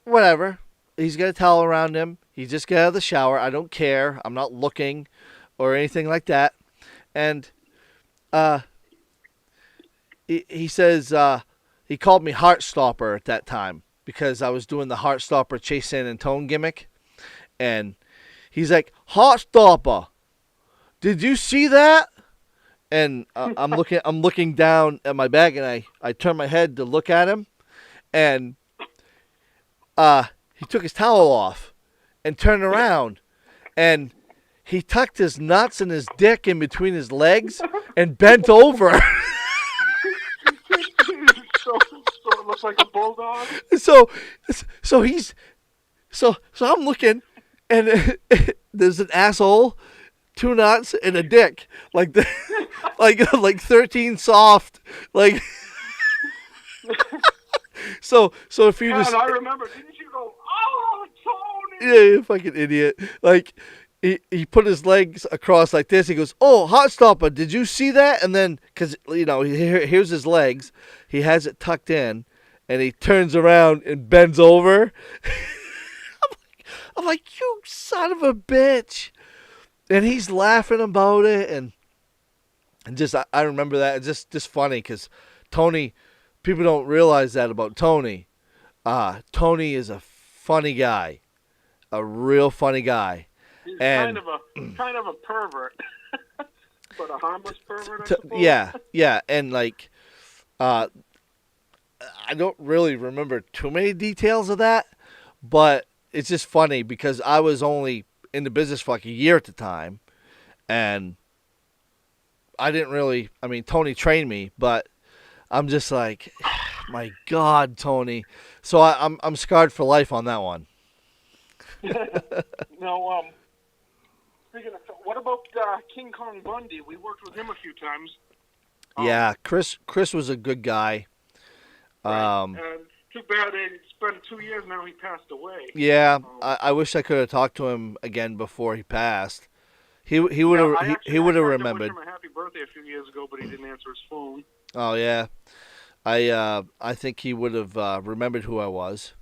whatever. He's got a towel around him. He just got out of the shower. I don't care. I'm not looking or anything like that. And he says... he called me Heartstopper at that time because I was doing the Heartstopper Chase San Antone gimmick. And he's like, "Heartstopper, did you see that?" And I'm looking down at my bag, and I turn my head to look at him. And he took his towel off and turned around. And he tucked his nuts and his dick in between his legs and bent over. So it looks like a bulldog. So I'm looking, and there's an asshole, 2 nuts, and a dick, like 13 soft, like. So if you just. I remember. Didn't you go? Oh, Tony. Yeah, you fucking idiot. Like. He put his legs across like this. He goes, "Oh, Heartstopper, did you see that?" And then, because, here's his legs. He has it tucked in, and he turns around and bends over. I'm like, "You son of a bitch." And he's laughing about it. And just, I remember that. It's just funny because Tony, people don't realize that about Tony. Tony is a funny guy, a real funny guy. He's And kind of a pervert. but a harmless pervert, I suppose. Yeah, and like, I don't really remember too many details of that, but it's just funny because I was only in the business for like a year at the time, and I didn't really. I mean, Tony trained me, but I'm just like, my God, Tony. So I'm scarred for life on that one. No, speaking of, what about King Kong Bundy? We worked with him a few times. Yeah, Chris was a good guy. Right. Too bad it's been 2 years now. He passed away. Yeah, I wish I could have talked to him again before he passed. He would have he would have remembered. I tried to wish him a happy birthday a few years ago, but he didn't answer his phone. Oh yeah, I think he would have remembered who I was.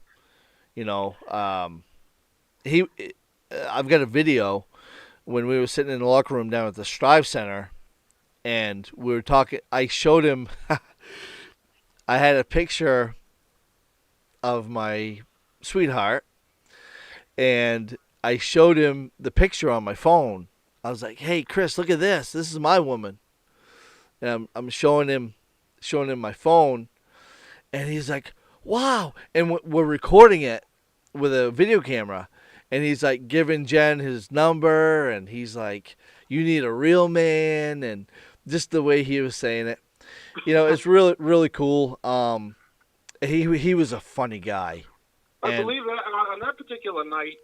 You know, I've got a video when we were sitting in the locker room down at the Strive Center, and we were talking. I showed him. I had a picture of my sweetheart, and I showed him the picture on my phone. I was like, "Hey, Chris, look at this. This is my woman." And I'm showing him my phone, and he's like, "Wow!" And we're recording it with a video camera, and he's like giving Jen his number, and he's like, "You need a real man," and just the way he was saying it, you know, it's really really cool. He was a funny guy. I believe that on that particular night,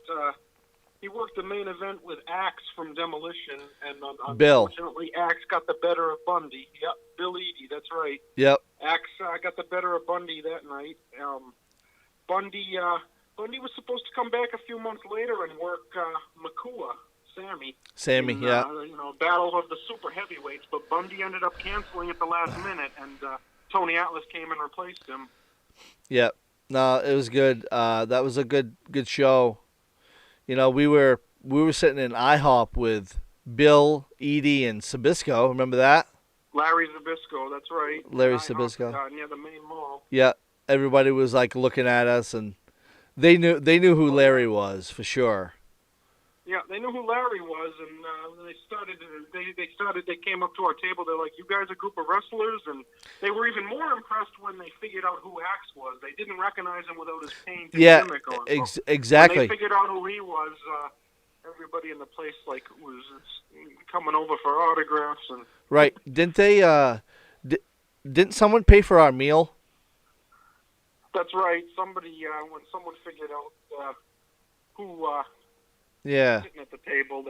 he worked the main event with Axe from Demolition, and Bill. Unfortunately, Axe got the better of Bundy. Yep, Bill Eadie, that's right. Yep. Axe got the better of Bundy that night. Bundy was supposed to come back a few months later and work Makua, Sammy. In, yeah. Battle of the super heavyweights, but Bundy ended up canceling at the last minute, and Tony Atlas came and replaced him. Yep. No, it was good. That was a good show. You know, we were sitting in IHOP with Bill, Eadie, and Sabisco. Remember that? Larry Zabisco, that's right. Larry Sabisco. Near the main mall. Yeah. Everybody was like looking at us, and they knew who Larry was for sure. Yeah, they knew who Larry was, and they came up to our table. They're like, "You guys are a group of wrestlers," and they were even more impressed when they figured out who Axe was. They didn't recognize him without his paint and gimmick on. Exactly. When they figured out who he was, everybody in the place was coming over for autographs and. Right? Didn't they? Didn't someone pay for our meal? That's right. Somebody, when someone figured out who. Yeah. Sitting at the table,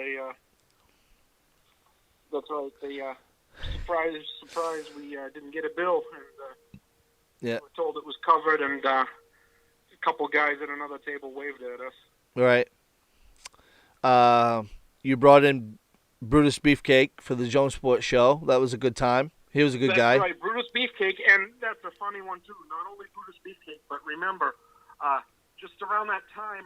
that's right. They surprised we didn't get a bill, and yeah, we were told it was covered, and a couple guys at another table waved at us. Right. You brought in Brutus Beefcake for the Jones Sports Show. That was a good time. He was a good guy. That's right, Brutus Beefcake, and that's a funny one too. Not only Brutus Beefcake, but remember, just around that time.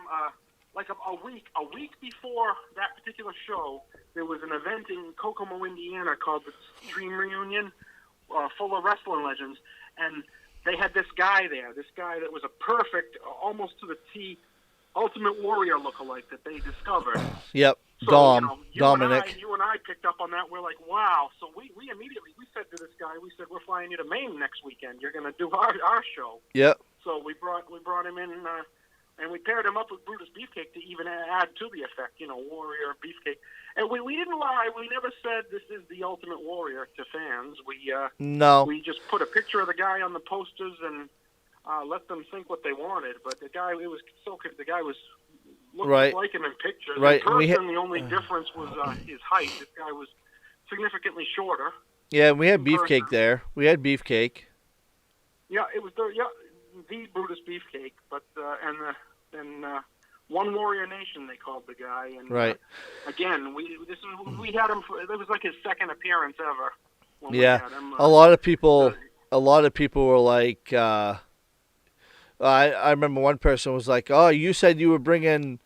Like a week before that particular show, there was an event in Kokomo, Indiana called the Dream Reunion, full of wrestling legends, and they had this guy there, this guy that was a perfect, almost to the T, Ultimate Warrior lookalike that they discovered. Yep, so, Dominic. You and I picked up on that. We're like, wow. So we immediately, we said to this guy, we're flying you to Maine next weekend. You're going to do our show. Yep. So we brought him in. And we paired him up with Brutus Beefcake to even add to the effect, Warrior, Beefcake. And we didn't lie. We never said this is the Ultimate Warrior to fans. We just put a picture of the guy on the posters and let them think what they wanted. But the guy was looked right. like him in pictures. Right. In person, the only difference was his height. This guy was significantly shorter. Yeah, we had Beefcake there. We had Beefcake. Yeah, it was the Brutus Beefcake, but and One Warrior Nation they called the guy, and right. Again, we had him. It was like his second appearance ever. Yeah, a lot of people were like, I remember one person was like, "Oh, you said you were bringing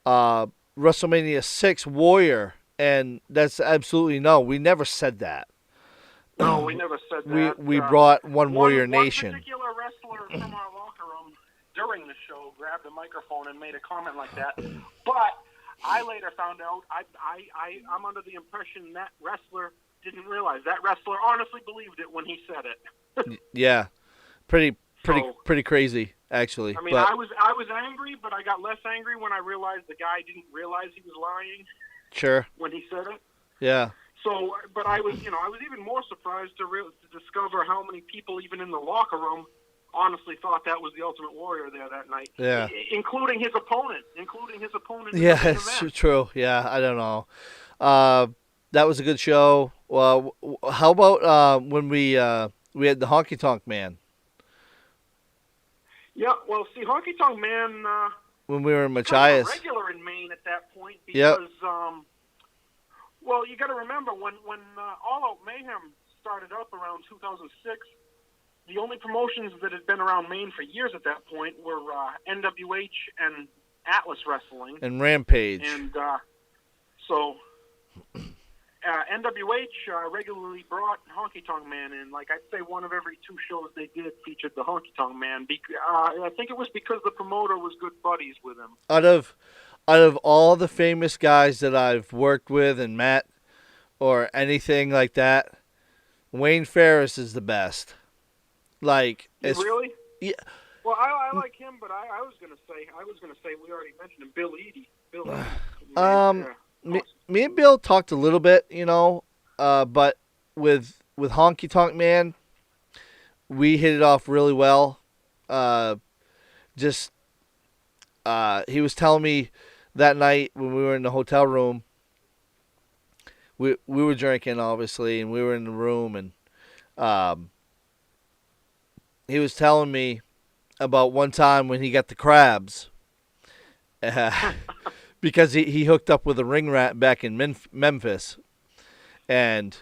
WrestleMania 6 Warrior," and that's absolutely no. We never said that. No, we never said that. We brought One Warrior Nation. One particular wrestler from our locker room during the show grabbed a microphone and made a comment like that. But I later found out, I'm under the impression that wrestler didn't realize. That wrestler honestly believed it when he said it. Yeah, pretty crazy, actually. I mean, but, I was angry, but I got less angry when I realized the guy didn't realize he was lying. Sure. When he said it. Yeah. So, but I was even more surprised to discover how many people, even in the locker room, honestly thought that was the Ultimate Warrior there that night. Yeah. Including his opponent. Yeah, it's true. Yeah, I don't know. That was a good show. Well, how about when we had the Honky Tonk Man? Yeah, well, see, Honky Tonk Man. When we were in Machias. Kind of regular in Maine at that point because, well, you got to remember when All Out Mayhem started up around 2006. The only promotions that had been around Maine for years at that point were NWH and Atlas Wrestling. And Rampage. And so NWH regularly brought Honky Tonk Man in. Like, I'd say one of every 2 shows they did featured the Honky Tonk Man. I think it was because the promoter was good buddies with him. Out of all the famous guys that I've worked with and met or anything like that, Wayne Ferris is the best. Like, really? Yeah. Well, I like him, but I was gonna say we already mentioned him, Bill Eadie. Me and Bill talked a little bit, but with Honky Tonk Man, we hit it off really well. He was telling me that night when we were in the hotel room, we were drinking obviously, and we were in the room, and he was telling me about one time when he got the crabs, because he hooked up with a ring rat back in Memphis, and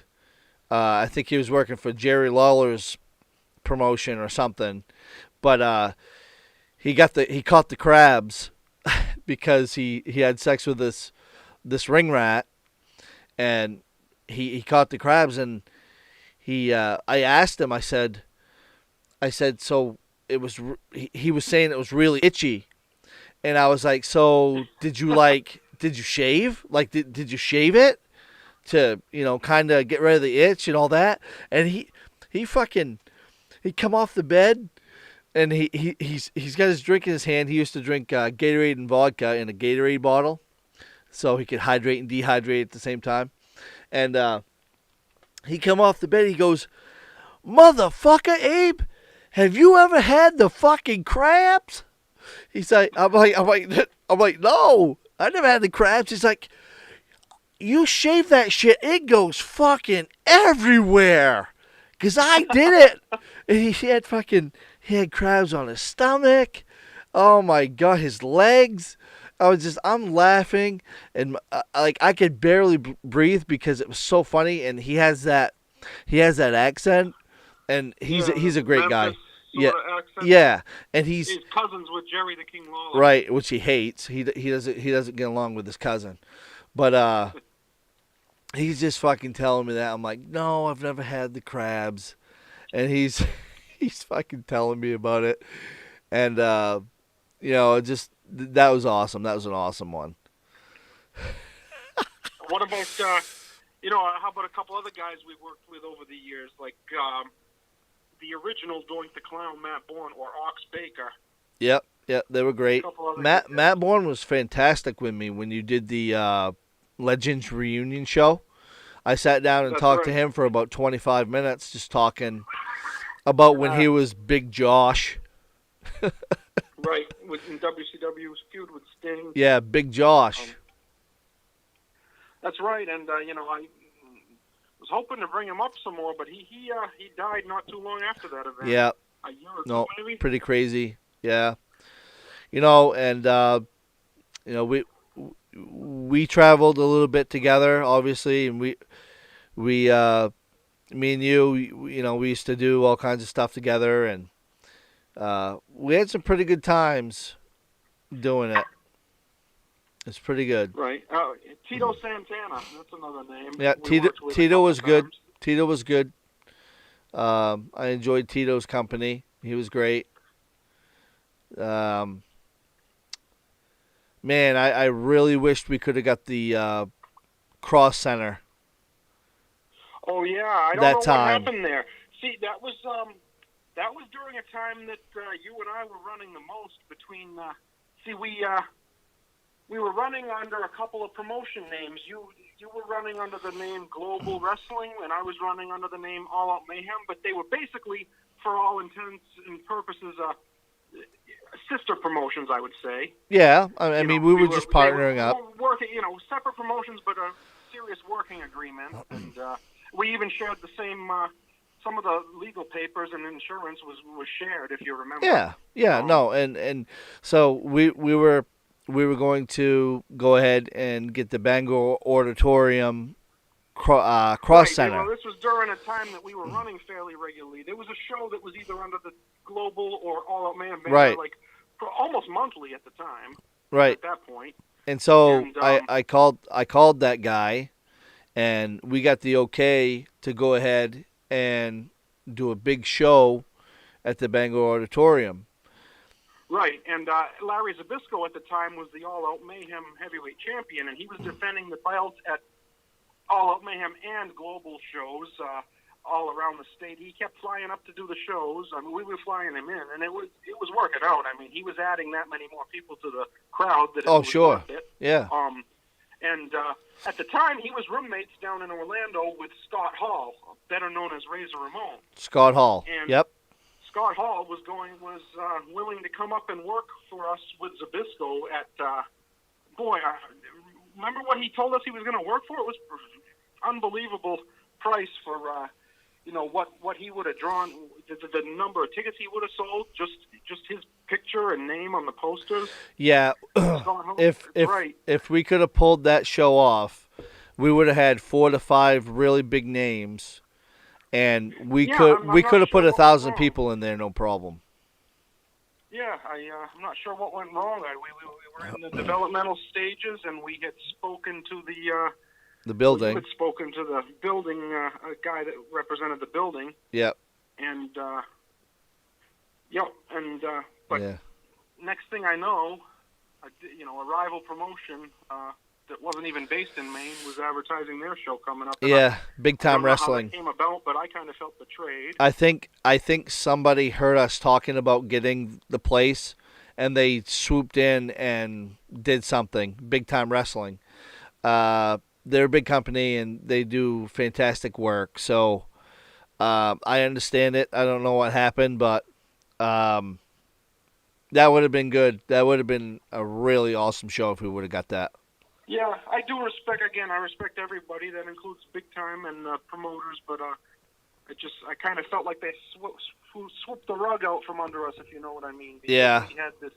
I think he was working for Jerry Lawler's promotion or something, but he caught the crabs because he had sex with this ring rat, and he caught the crabs, and I asked him, I said, so it was, he was saying it was really itchy. And I was like, so did you shave? Like, did you shave it to, kind of get rid of the itch and all that? And he come off the bed, and he's got his drink in his hand. He used to drink Gatorade and vodka in a Gatorade bottle, so he could hydrate and dehydrate at the same time. And he come off the bed, he goes, "Motherfucker, Abe, have you ever had the fucking crabs?" He's like, I'm like, no, I never had the crabs. He's like, you shave that shit, it goes fucking everywhere. 'Cause I did it. And he had crabs on his stomach. Oh my God, his legs. I'm laughing, and I could barely breathe because it was so funny. And he has that accent, and he's a great guy. Yeah, and he's cousins with Jerry the King Lawler. Right, which he hates. He doesn't get along with his cousin, but he's just fucking telling me that. I'm like, no, I've never had the crabs, and he's fucking telling me about it, and just that was awesome. That was an awesome one. What about how about a couple other guys we worked with over the years, like the original Doink the Clown, Matt Bourne, or Ox Baker? Yep, they were great. Matt Bourne was fantastic with me when you did the Legends reunion show. I sat down and talked to him for about 25 minutes, just talking about when he was Big Josh. Right, in WCW's feud with Sting. Yeah, Big Josh. That's right, and I was hoping to bring him up some more, but he died not too long after that event. Yeah. A year or two, maybe? Pretty crazy. Yeah. And we traveled a little bit together, obviously, and me and you, we used to do all kinds of stuff together, and we had some pretty good times doing it. It's pretty good. Right. Tito Santana, that's another name. Yeah, Tito was good. Tito was good. I enjoyed Tito's company. He was great. Man, I really wished we could have got the Cross Center. Oh yeah, I don't know what happened there. See, that was during a time that you and I were running the most between. We were running under a couple of promotion names. You were running under the name Global Wrestling, and I was running under the name All Out Mayhem. But they were basically, for all intents and purposes, sister promotions, I would say. Yeah, I mean, we were just partnering up. Working, separate promotions, but a serious working agreement. And we even shared the same. Some of the legal papers and insurance was shared, if you remember. Yeah, no, and so we were going to go ahead and get the Bangor Auditorium Cross Center. Well, this was during a time that we were running fairly regularly. There was a show that was either under the Global or All Out Mayhem banner, like almost monthly at the time. Right. At that point. And so I called that guy, and we got the okay to go ahead and do a big show at the Bangor Auditorium. Right, and Larry Zbyszko at the time was the All Out Mayhem heavyweight champion, and he was defending the belt at All Out Mayhem and Global shows all around the state. He kept flying up to do the shows. I mean, we were flying him in, and it was working out. I mean, he was adding that many more people to the crowd that it was worth it. Yeah. And at the time, he was roommates down in Orlando with Scott Hall, better known as Razor Ramon. Scott Hall. And yep. Scott Hall was willing to come up and work for us with Zbyszko at. Remember what he told us he was going to work for? It was unbelievable price for what he would have drawn, the number of tickets he would have sold, just his picture and name on the posters. Yeah, if we could have pulled that show off, we would have had 4 to 5 really big names, and we could have put 1,000 people in there, no problem. Yeah, I'm not sure what went wrong. We were in the developmental stages, and we had spoken to the building. We had spoken to the building, a guy that represented the building. Yep. And, next thing I know, a rival promotion that wasn't even based in Maine was advertising their show coming up. Yeah, Big Time Wrestling. How that came about, but I kind of felt betrayed. I think somebody heard us talking about getting the place, and they swooped in and did something. Big Time Wrestling. They're a big company, and they do fantastic work. So I understand it. I don't know what happened, but that would have been good. That would have been a really awesome show if we would have got that. Yeah, I respect everybody. That includes Big Time and promoters, but I kind of felt like they swooped the rug out from under us, if you know what I mean. Because yeah. We had this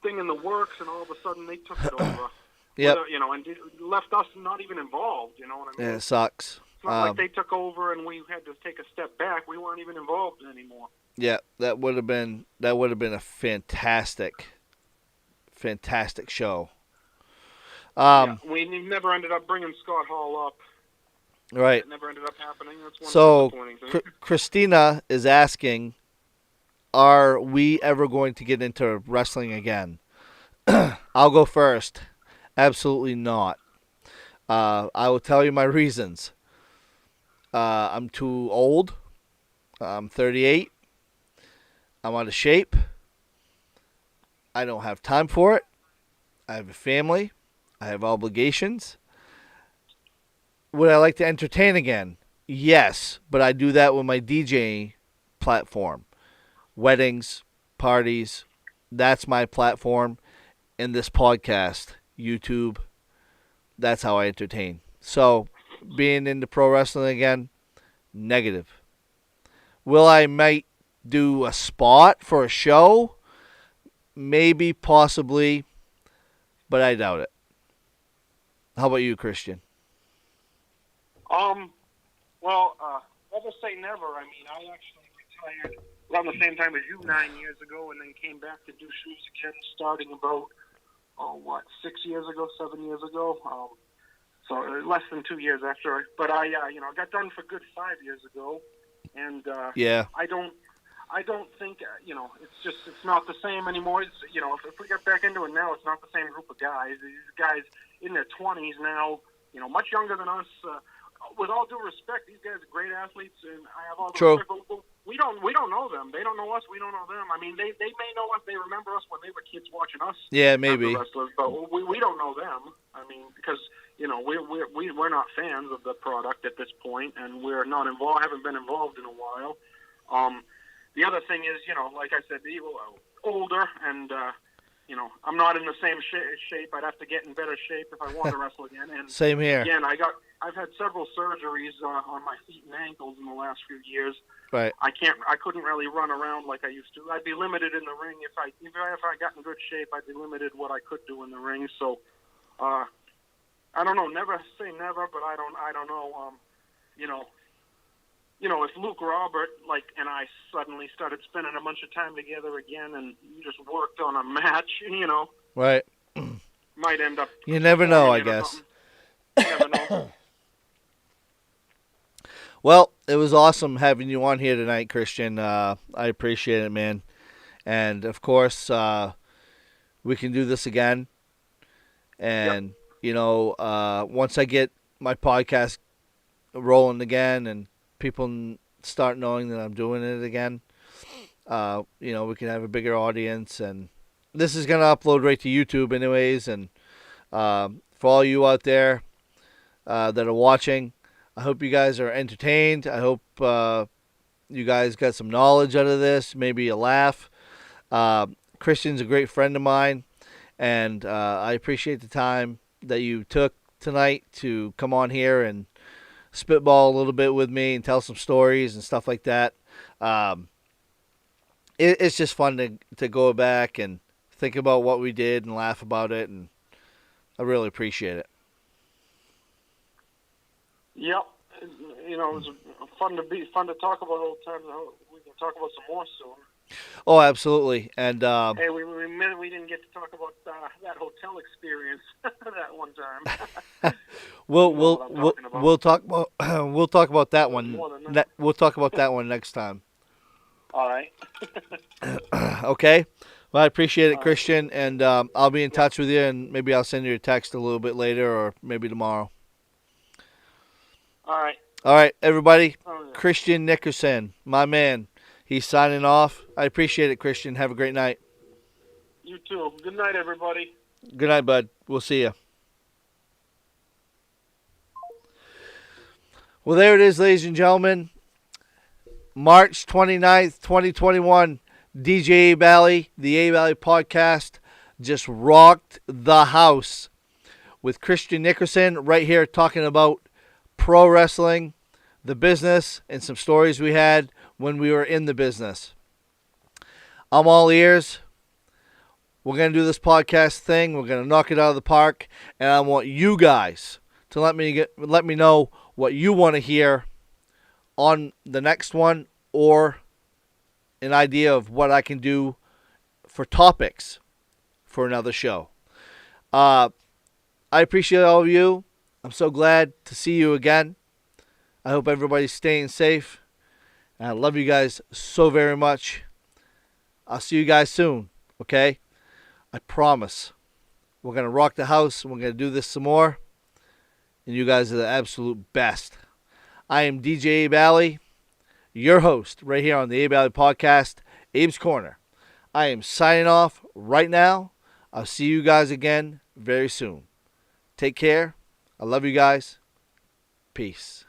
thing in the works, and all of a sudden they took it over. Yep. And left us not even involved, you know what I mean? Yeah, it sucks. It's not like they took over and we had to take a step back. We weren't even involved anymore. Yeah, that would have been a fantastic show. We never ended up bringing Scott Hall up. Right. It never ended up happening. That's one disappointing thing. Christina is asking, are we ever going to get into wrestling again? I'll go first. Absolutely not. I will tell you my reasons. I'm too old. I'm 38. I'm out of shape. I don't have time for it. I have a family. I have obligations. Would I like to entertain again? Yes, but I do that with my DJ platform. Weddings, parties, that's my platform. And this podcast, YouTube, that's how I entertain. So, being into pro wrestling again, negative. Will I might do a spot for a show? Maybe, possibly, but I doubt it. How about you, Christian? Never say never. I mean, I actually retired around the same time as you 9 years ago, and then came back to do shows again, starting about 7 years ago. So less than 2 years after. But I got done for good 5 years ago, and I don't think it's not the same anymore. If we get back into it now, it's not the same group of guys. These guys in their 20s now, much younger than us. with all due respect, these guys are great athletes, and I have all the True. respect. But we don't know them. They don't know us. We don't know them. I mean, they may know us. They remember us when they were kids watching us. Yeah, as maybe. the wrestlers, but we don't know them. I mean, because we're not fans of the product at this point, and we're not involved. Haven't been involved in a while. The other thing is, like I said, older, and I'm not in the same shape. I'd have to get in better shape if I want to wrestle again. And Same here. Again, I've had several surgeries on my feet and ankles in the last few years. Right. I couldn't really run around like I used to. I'd be limited in the ring if I got in good shape. I'd be limited what I could do in the ring. So, I don't know. Never say never, but I don't know. If Luke Robert and I suddenly started spending a bunch of time together again, and just worked on a match, Right. might end up. You never know, I or guess. something. You never know. Well, it was awesome having you on here tonight, Christian. I appreciate it, man. And, of course, we can do this again. And, once I get my podcast rolling again and people start knowing that I'm doing it again, we can have a bigger audience. And this is going to upload right to YouTube anyways. And for all you out there that are watching, I hope you guys are entertained. I hope you guys got some knowledge out of this, maybe a laugh. Christian's a great friend of mine, and I appreciate the time that you took tonight to come on here and spitball a little bit with me and tell some stories and stuff like that. It's just fun to go back and think about what we did and laugh about it, and I really appreciate it. Yep. It was fun to talk about old times. We can talk about some more soon. Oh, absolutely. And hey, we didn't get to talk about that hotel experience that one time. we'll talk about we'll talk about that one. We'll talk about that one next time. All right. Okay. Well, I appreciate it, All Christian, and I'll be in touch with you, and maybe I'll send you a text a little bit later, or maybe tomorrow. All right. All right, everybody. Oh, yeah. Christian Nickerson, my man. He's signing off. I appreciate it, Christian. Have a great night. You too. Good night, everybody. Good night, bud. We'll see you. Well, there it is, ladies and gentlemen. March 29th, 2021. DJ Abe Alley, the Abe Alley podcast, just rocked the house with Christian Nickerson right here talking about pro wrestling, the business, and some stories we had when we were in the business. I'm all ears. We're going to do this podcast thing. We're going to knock it out of the park, and I want you guys to let me know what you want to hear on the next one, or an idea of what I can do for topics for another show. I appreciate all of you. I'm so glad to see you again. I hope everybody's staying safe. And I love you guys so very much. I'll see you guys soon, okay? I promise. We're going to rock the house, and we're going to do this some more. And you guys are the absolute best. I am DJ Abe Alley, your host, right here on the Abe Alley podcast, Abe's Corner. I am signing off right now. I'll see you guys again very soon. Take care. I love you guys. Peace.